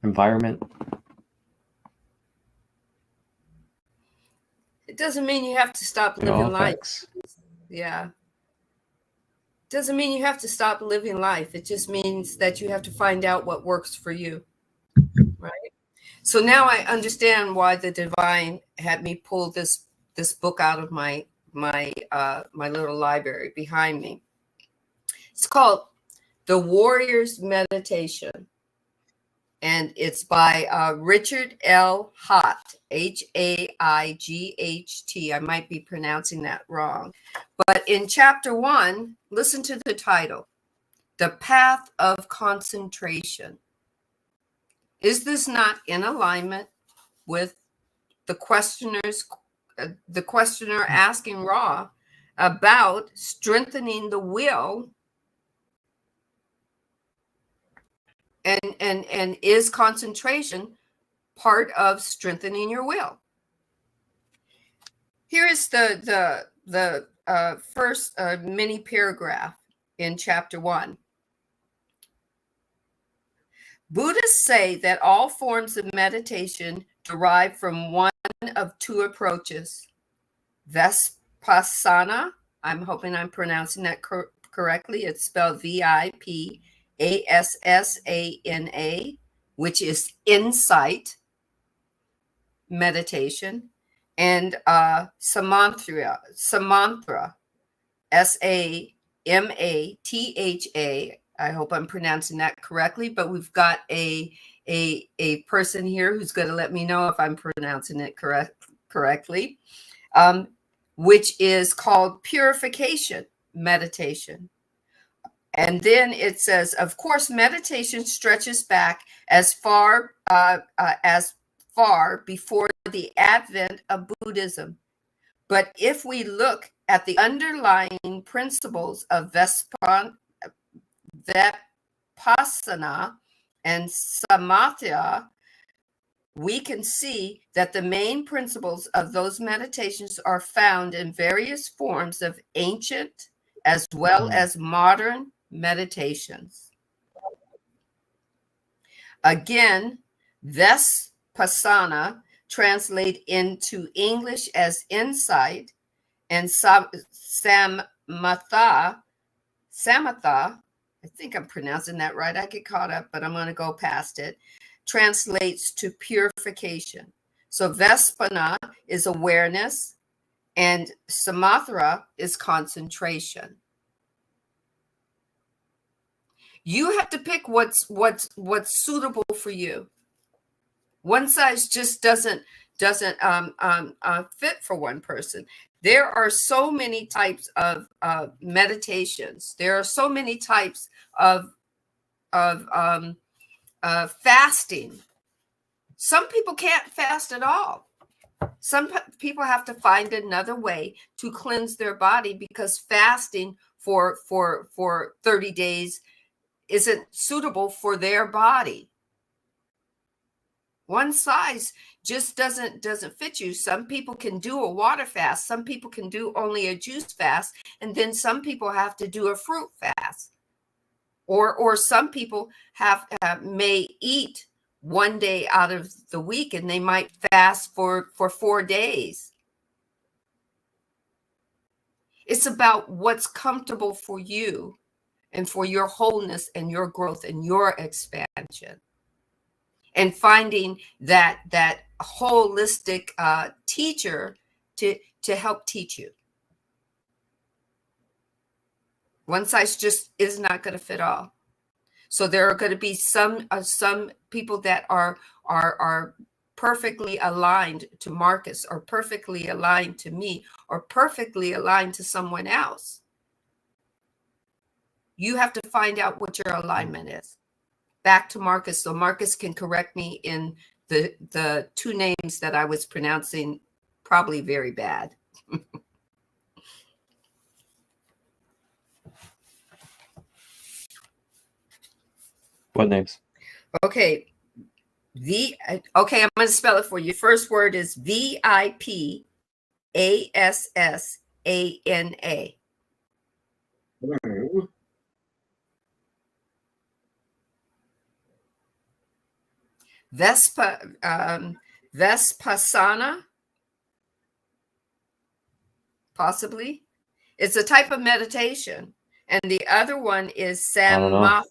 environment.
It doesn't mean you have to stop
It all
living life.
affects.
Yeah. Doesn't mean you have to stop living life. It just means that you have to find out what works for you. Right. So now I understand why the divine had me pull this book out of my little library behind me. It's called The Warrior's Meditation. And it's by Richard L. Haight, Haight. I might be pronouncing that wrong. But in chapter 1, listen to the title, The Path of Concentration. Is this not in alignment with the questioner asking Ra about strengthening the will? And is concentration part of strengthening your will? Here is the first mini paragraph in chapter 1. Buddhists say that all forms of meditation derive from one of two approaches: Vipassana. I'm hoping I'm pronouncing that correctly. It's spelled Vipassana, which is insight meditation, and Samantra, Samantha. I hope I'm pronouncing that correctly, but we've got a person here who's going to let me know if I'm pronouncing it correctly, which is called purification meditation. And then it says, of course, meditation stretches back as far before the advent of Buddhism. But if we look at the underlying principles of Vipassana and Samatha, we can see that the main principles of those meditations are found in various forms of ancient as well as modern meditations. Again, Vipassana translate into English as insight, and Samatha, I think I'm pronouncing that right. I get caught up, but I'm going to go past it, translates to purification. So Vipassana is awareness, and Samatha is concentration. You have to pick what's suitable for you. One size just doesn't fit for one person. There are so many types of meditations. There are so many types of fasting. Some people can't fast at all. Some people have to find another way to cleanse their body because fasting for 30 days isn't suitable for their body. One size just doesn't fit you. Some people can do a water fast. Some people can do only a juice fast. And then some people have to do a fruit fast. Or some people may eat one day out of the week and they might fast for 4 days. It's about what's comfortable for you and for your wholeness and your growth and your expansion. And finding that holistic teacher to help teach you. One size just is not going to fit all. So there are going to be some people that are perfectly aligned to Marcus, or perfectly aligned to me, or perfectly aligned to someone else. You have to find out what your alignment is. Back to Marcus, so Marcus can correct me in the two names that I was pronouncing probably very bad.
What names?
Okay. I'm going to spell it for you. First word is Vipassana. Vipassana, possibly. It's a type of meditation. And the other one is Samatha.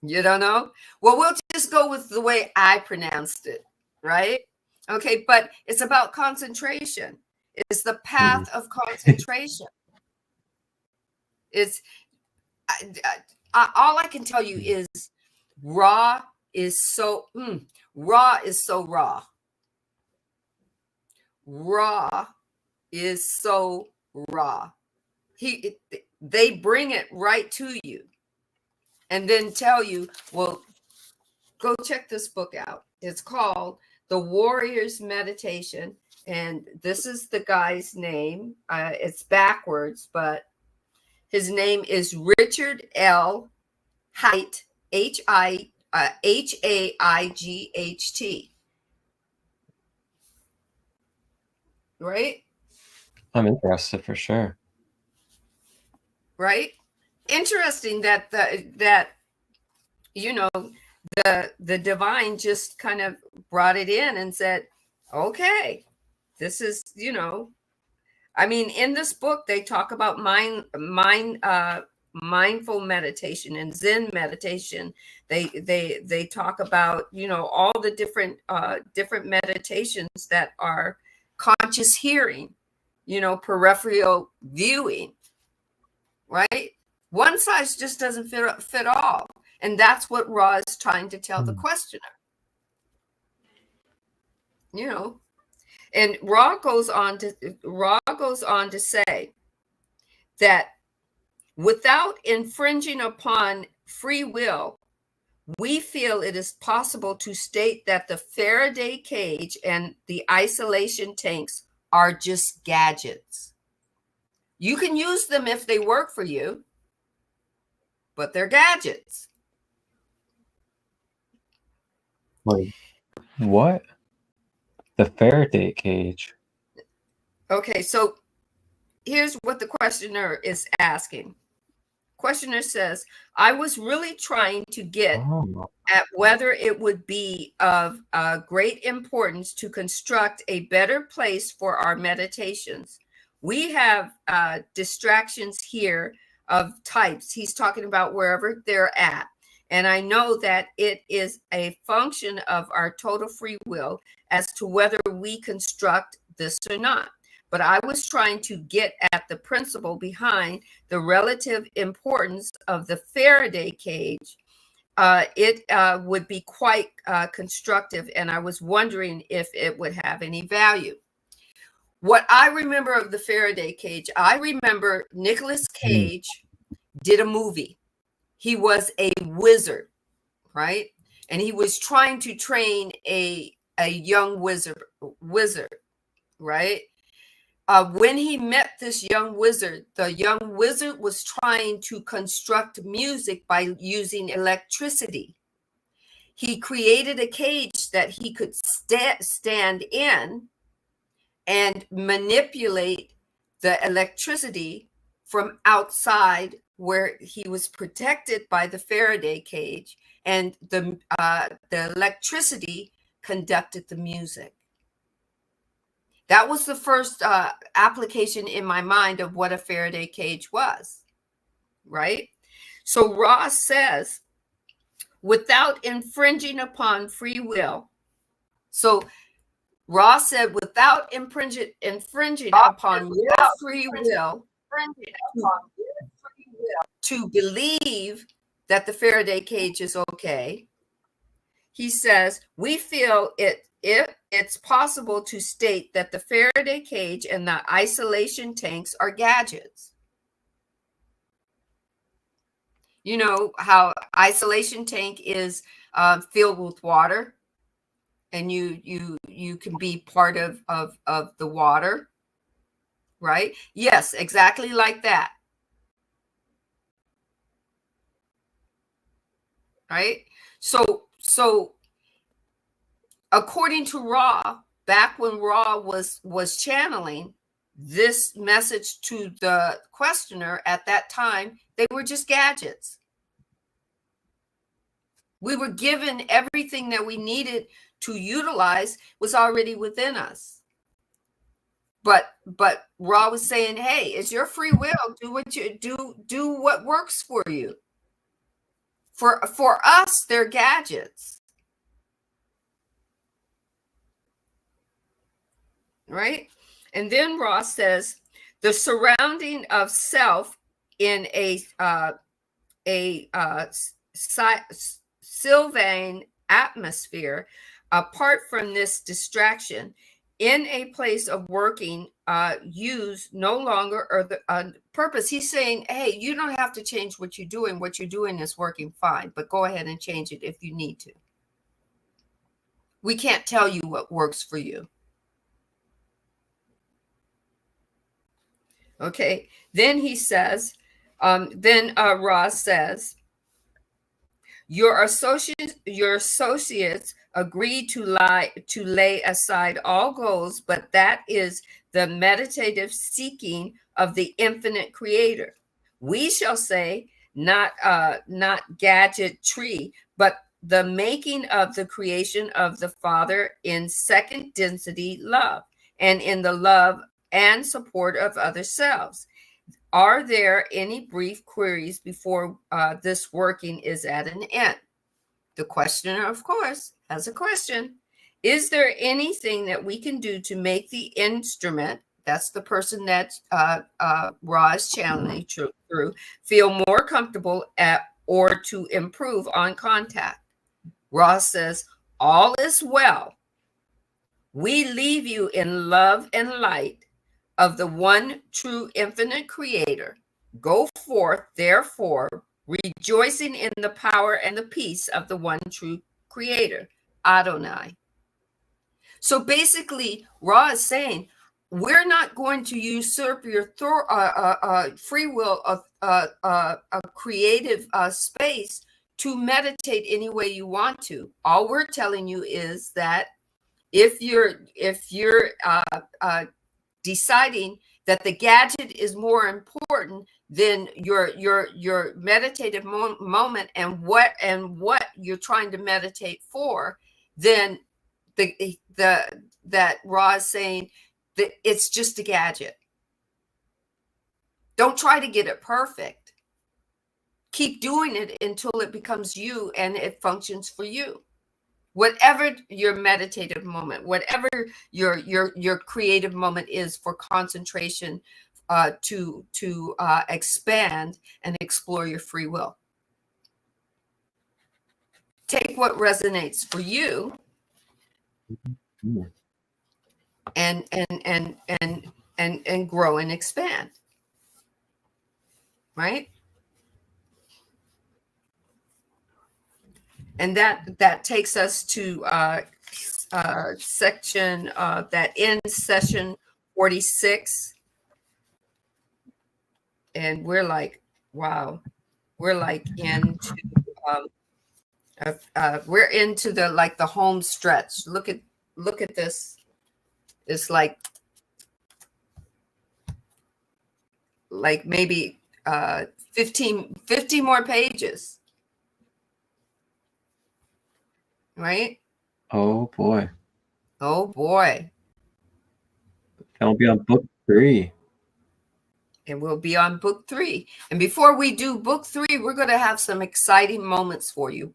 You don't know? Well, we'll just go with the way I pronounced it, right? Okay, but it's about concentration. It's the path of concentration. It's all I can tell you is raw is so raw. Raw is so raw. They bring it right to you and then tell you, well, go check this book out. It's called The Warrior's Meditation. And this is the guy's name. It's backwards, but his name is Richard L. Haight, Haight. Right?
I'm interested for sure.
Right? Interesting that the divine just kind of brought it in and said, okay, this is, I mean, in this book, they talk about mindful meditation and Zen meditation. They talk about, all the different meditations that are conscious hearing, peripheral viewing, right? One size just doesn't fit all. And that's what Ra is trying to tell the questioner. And Ra goes on to say that Without infringing upon free will, we feel it is possible to state that the Faraday cage and the isolation tanks are just gadgets. You can use them if they work for you, but they're gadgets.
Wait, what? The Faraday cage.
Okay, so here's what the questioner is asking. Questioner says, I was really trying to get
Oh.
at whether it would be of great importance to construct a better place for our meditations. We have distractions here of types. He's talking about wherever they're at. And I know that it is a function of our total free will as to whether we construct this or not. But I was trying to get at the principle behind the relative importance of the Faraday cage. It would be quite constructive, and I was wondering if it would have any value. What I remember of the Faraday cage, I remember Nicolas Cage did a movie. He was a wizard, right? And he was trying to train a young wizard, right? When he met this young wizard, the young wizard was trying to construct music by using electricity. He created a cage that he could stand in and manipulate the electricity from outside, where he was protected by the Faraday cage, and the electricity conducted the music. That was the first application in my mind of what a Faraday cage was, right? So Ross says, without infringing upon free will. So Ross said, without infringing upon your free will to believe that the Faraday cage is okay, he says, we feel it's possible to state that the Faraday cage and the isolation tanks are gadgets. You know how isolation tank is filled with water, and you can be part of the water, right? Yes, exactly like that. Right? So according to Ra, back when Ra was channeling this message to the questioner at that time, they were just gadgets. We were given everything that we needed to utilize was already within us. But Ra was saying, hey, it's your free will. Do what you do what works for you. For us, they're gadgets. Right? And then Ross says the surrounding of self in a sylvan atmosphere, apart from this distraction, in a place of working, use no longer or the purpose. He's saying, hey, you don't have to change what you're doing. What you're doing is working fine, but go ahead and change it if you need to. We can't tell you what works for you. Okay, then he says, Ross says, your associates agree to lay aside all goals, but that is the meditative seeking of the infinite creator. We shall say, not gadgetry, but the making of the creation of the Father in second density love, and in the love and support of other selves. Are there any brief queries before this working is at an end? The questioner, of course, has a question. Is there anything that we can do to make the instrument, that's the person that Ra is channeling through, feel more comfortable or to improve on contact? Ra says, all is well. We leave you in love and light of the one true infinite creator. Go forth, therefore, rejoicing in the power and the peace of the one true creator, Adonai. So basically, Ra is saying, we're not going to usurp your free will of a creative space to meditate any way you want to. All we're telling you is that if you're deciding that the gadget is more important than your meditative moment and what you're trying to meditate for, then that Ra is saying that it's just a gadget. Don't try to get it perfect. Keep doing it until it becomes you and it functions for you. Whatever your meditative moment, whatever your creative moment is for concentration, to expand and explore your free will. Take what resonates for you, and grow and expand. Right? And that takes us to section that ends session 46. And we're like, wow, we're like into we're into the home stretch. Look at this. It's like maybe 15 more pages. Right?
Oh boy.
Oh boy.
That'll be on book 3.
And we'll be on book 3. And before we do book 3, we're going to have some exciting moments for you.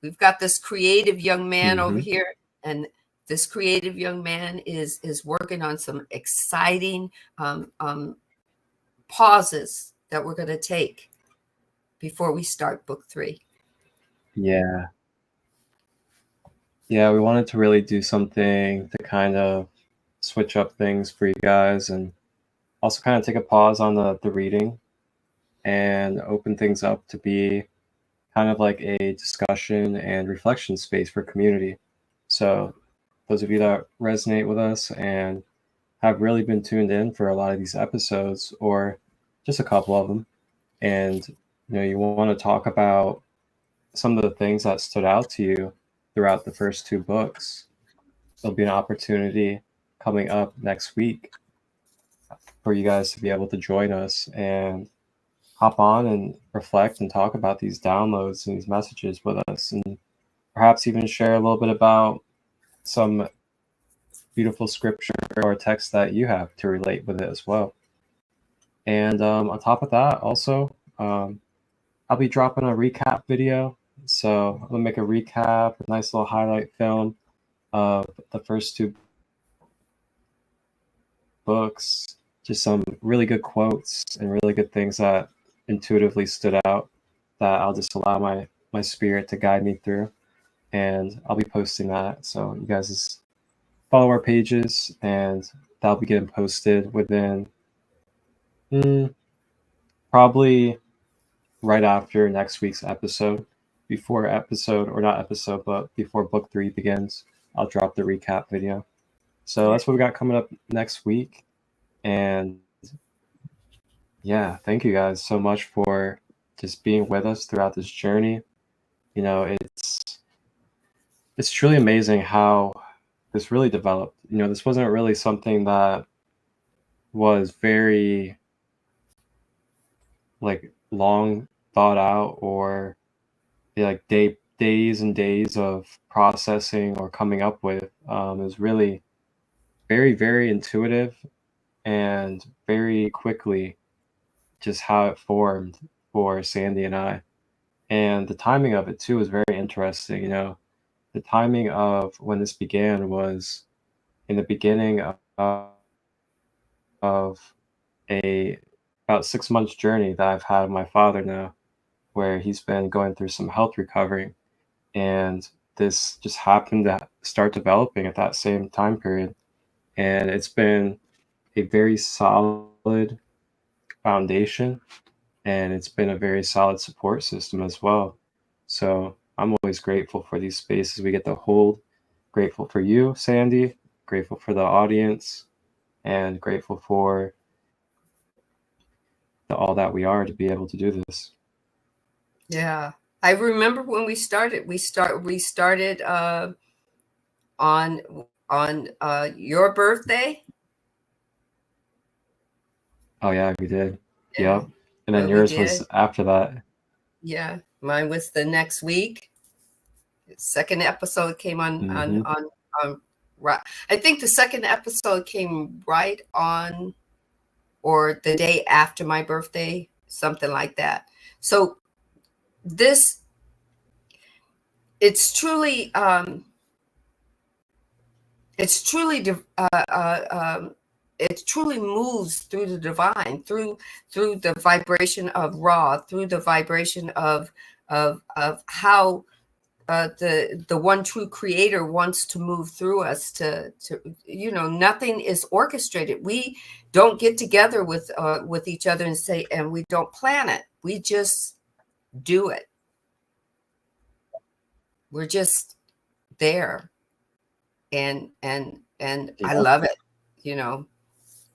We've got this creative young man over here, and this creative young man is working on some exciting pauses that we're going to take before we start book 3.
Yeah, we wanted to really do something to kind of switch up things for you guys, and also kind of take a pause on the reading and open things up to be kind of like a discussion and reflection space for community. So those of you that resonate with us and have really been tuned in for a lot of these episodes, or just a couple of them, and you want to talk about some of the things that stood out to you throughout the first 2 books, there'll be an opportunity coming up next week for you guys to be able to join us and hop on and reflect and talk about these downloads and these messages with us, and perhaps even share a little bit about some beautiful scripture or text that you have to relate with it as well. And on top of that, also, I'll be dropping a recap video. So I'm going to make a recap, a nice little highlight film of the first 2 books. Just some really good quotes and really good things that intuitively stood out that I'll just allow my spirit to guide me through. And I'll be posting that. So you guys just follow our pages, and that'll be getting posted within probably right after next week's episode. Before book 3 begins, I'll drop the recap video. So that's what we got coming up next week. And yeah, thank you guys so much for just being with us throughout this journey. It's truly amazing how this really developed. This wasn't really something that was very long thought out, or days and days of processing or coming up with. It was really very, very intuitive, and very quickly just how it formed for Sandee and I. And the timing of it too was very interesting. The timing of when this began was in the beginning of a about 6 months journey that I've had with my father now, where he's been going through some health recovery, and this just happened to start developing at that same time period. And it's been a very solid foundation, and it's been a very solid support system as well. So I'm always grateful for these spaces we get to hold. Grateful for you, Sandee. Grateful for the audience, and grateful for all that we are to be able to do this.
Yeah, I remember when we started. We started on your birthday.
Oh yeah, we did.
Yeah.
Yep. And then
we
yours
did.
was after that.
Yeah, mine was the next week. Second episode came on right. I think the second episode came right on, or the day after my birthday, something like that. So this, it's truly it truly moves through the divine, through the vibration of Ra, through the vibration of how the one true creator wants to move through us to nothing is orchestrated. We don't get together with each other and say, and we don't plan it. We just do it. We're just there. And I love it.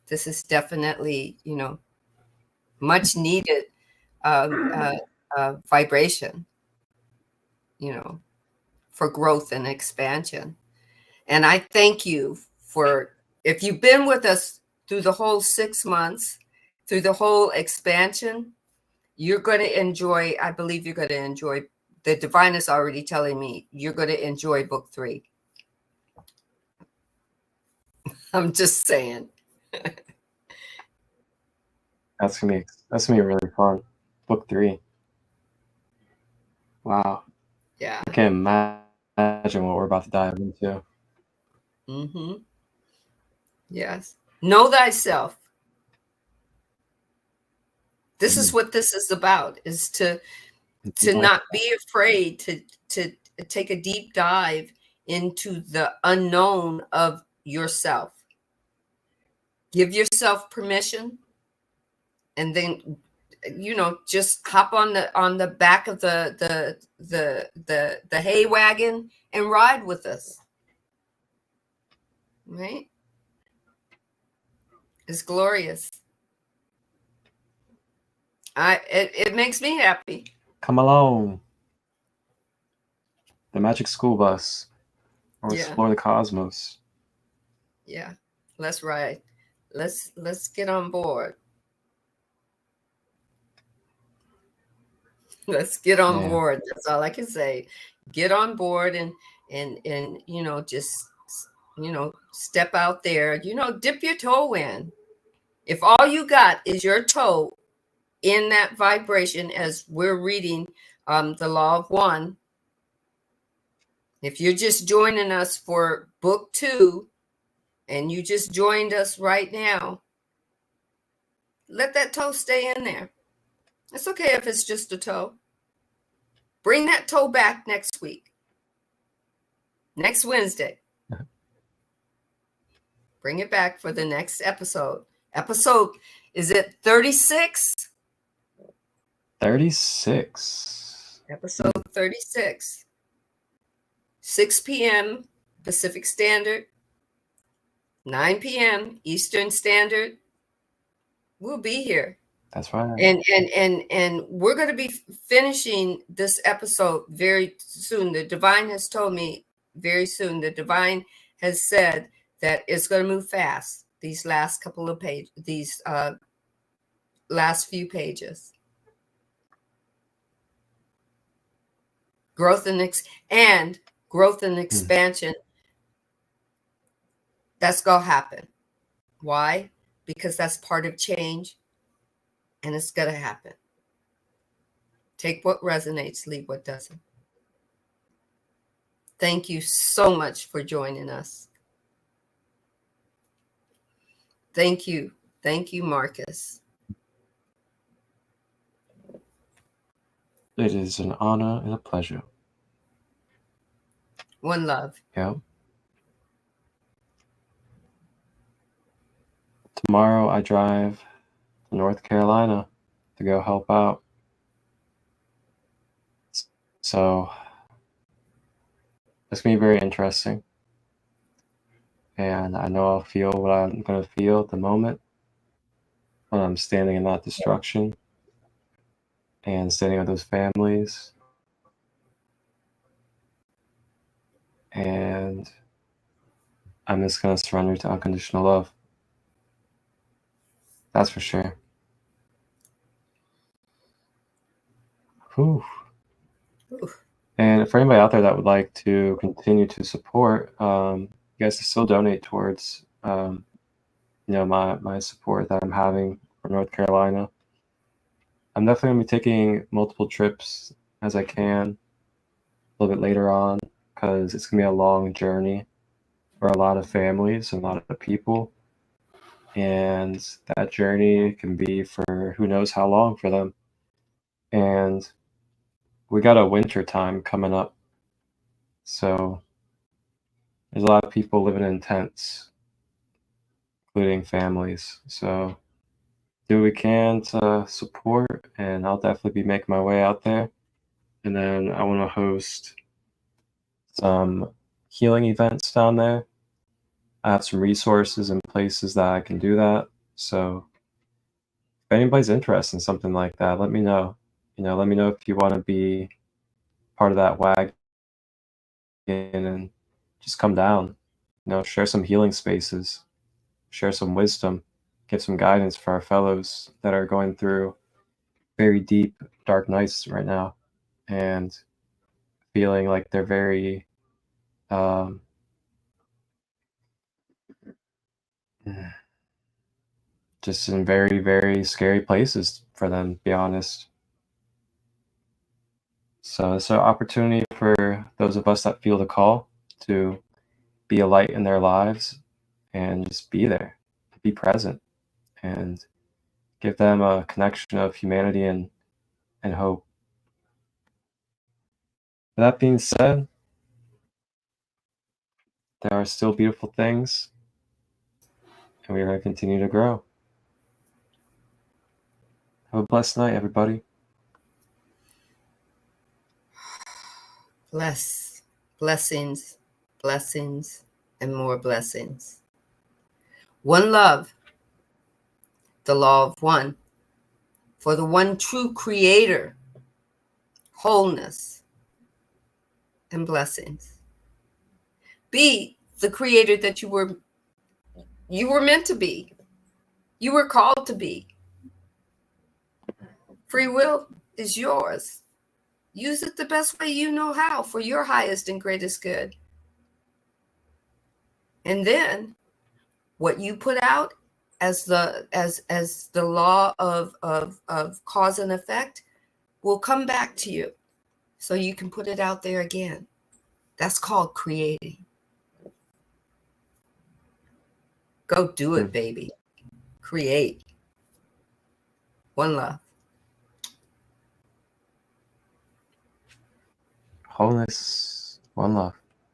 This is definitely, much needed vibration, for growth and expansion. And I thank you for, if you've been with us through the whole 6 months, through the whole expansion, you're going to enjoy, I believe you're going to enjoy, the divine is already telling me you're going to enjoy book 3. I'm just saying.
That's gonna be really fun. Book 3. Wow.
Yeah.
I can't imagine what we're about to dive into.
Mm-hmm. Yes. Know thyself. This is what this is about, is to not be afraid to take a deep dive into the unknown of yourself. Give yourself permission, and then just hop on the back of the hay wagon and ride with us. Right? It's glorious. It makes me happy.
Come along. The Magic School Bus. Or explore the cosmos.
Yeah. Let's ride. Let's get on board. Let's get on board. That's all I can say. Get on board and just step out there. Dip your toe in. If all you got is your toe in that vibration, as we're reading the Law of One, if you're just joining us for book 2 and you just joined us right now, let that toe stay in there. It's okay if it's just a toe. Bring that toe back next week. Next Wednesday. Bring it back for the next episode. Is it 36?
36.
Episode 36. 6 p.m. Pacific Standard. 9 p.m. Eastern Standard. We'll be here.
That's right.
And we're going to be finishing this episode very soon. The divine has told me very soon. The divine has said that it's going to move fast. These last couple of pages, these last few pages. Growth and expansion. That's going to happen. Why? Because that's part of change. And it's going to happen. Take what resonates, leave what doesn't. Thank you so much for joining us. Thank you. Thank you, Marcus.
It is an honor and a pleasure.
One love.
Yep. Tomorrow I drive to North Carolina to go help out. So it's going to be very interesting. And I know I'll feel what I'm going to feel at the moment when I'm standing in that destruction and standing with those families. And I'm just going to surrender to unconditional love. That's for sure. Whew. And for anybody out there that would like to continue to support, you guys can still donate towards, my support that I'm having for North Carolina. I'm definitely going to be taking multiple trips as I can a little bit later on, because it's going to be a long journey for a lot of families and a lot of people. And that journey can be for who knows how long for them. And we got a winter time coming up. So there's a lot of people living in tents, including families. So do what we can to support, and I'll definitely be making my way out there. And then I want to host some healing events down there. I have some resources and places that I can do that. So if anybody's interested in something like that, let me know. Let me know if you want to be part of that wagon and just come down. Share some healing spaces, share some wisdom, give some guidance for our fellows that are going through very deep, dark nights right now and feeling like they're very just in very, very scary places for them, to be honest. So it's an opportunity for those of us that feel the call to be a light in their lives and just be there, be present, and give them a connection of humanity and hope. That being said, there are still beautiful things, and we are going to continue to grow. Have a blessed night, everybody.
Blessings, blessings, and more blessings. One love, the law of one, for the one true creator, wholeness, and blessings. Be the creator that you were meant to be. You were called to be. Free will is yours. Use it the best way you know how for your highest and greatest good. And then what you put out as the law of cause and effect will come back to you, so you can put it out there again. That's called creating. Go do it, baby. Create. One love.
Wholeness. One love.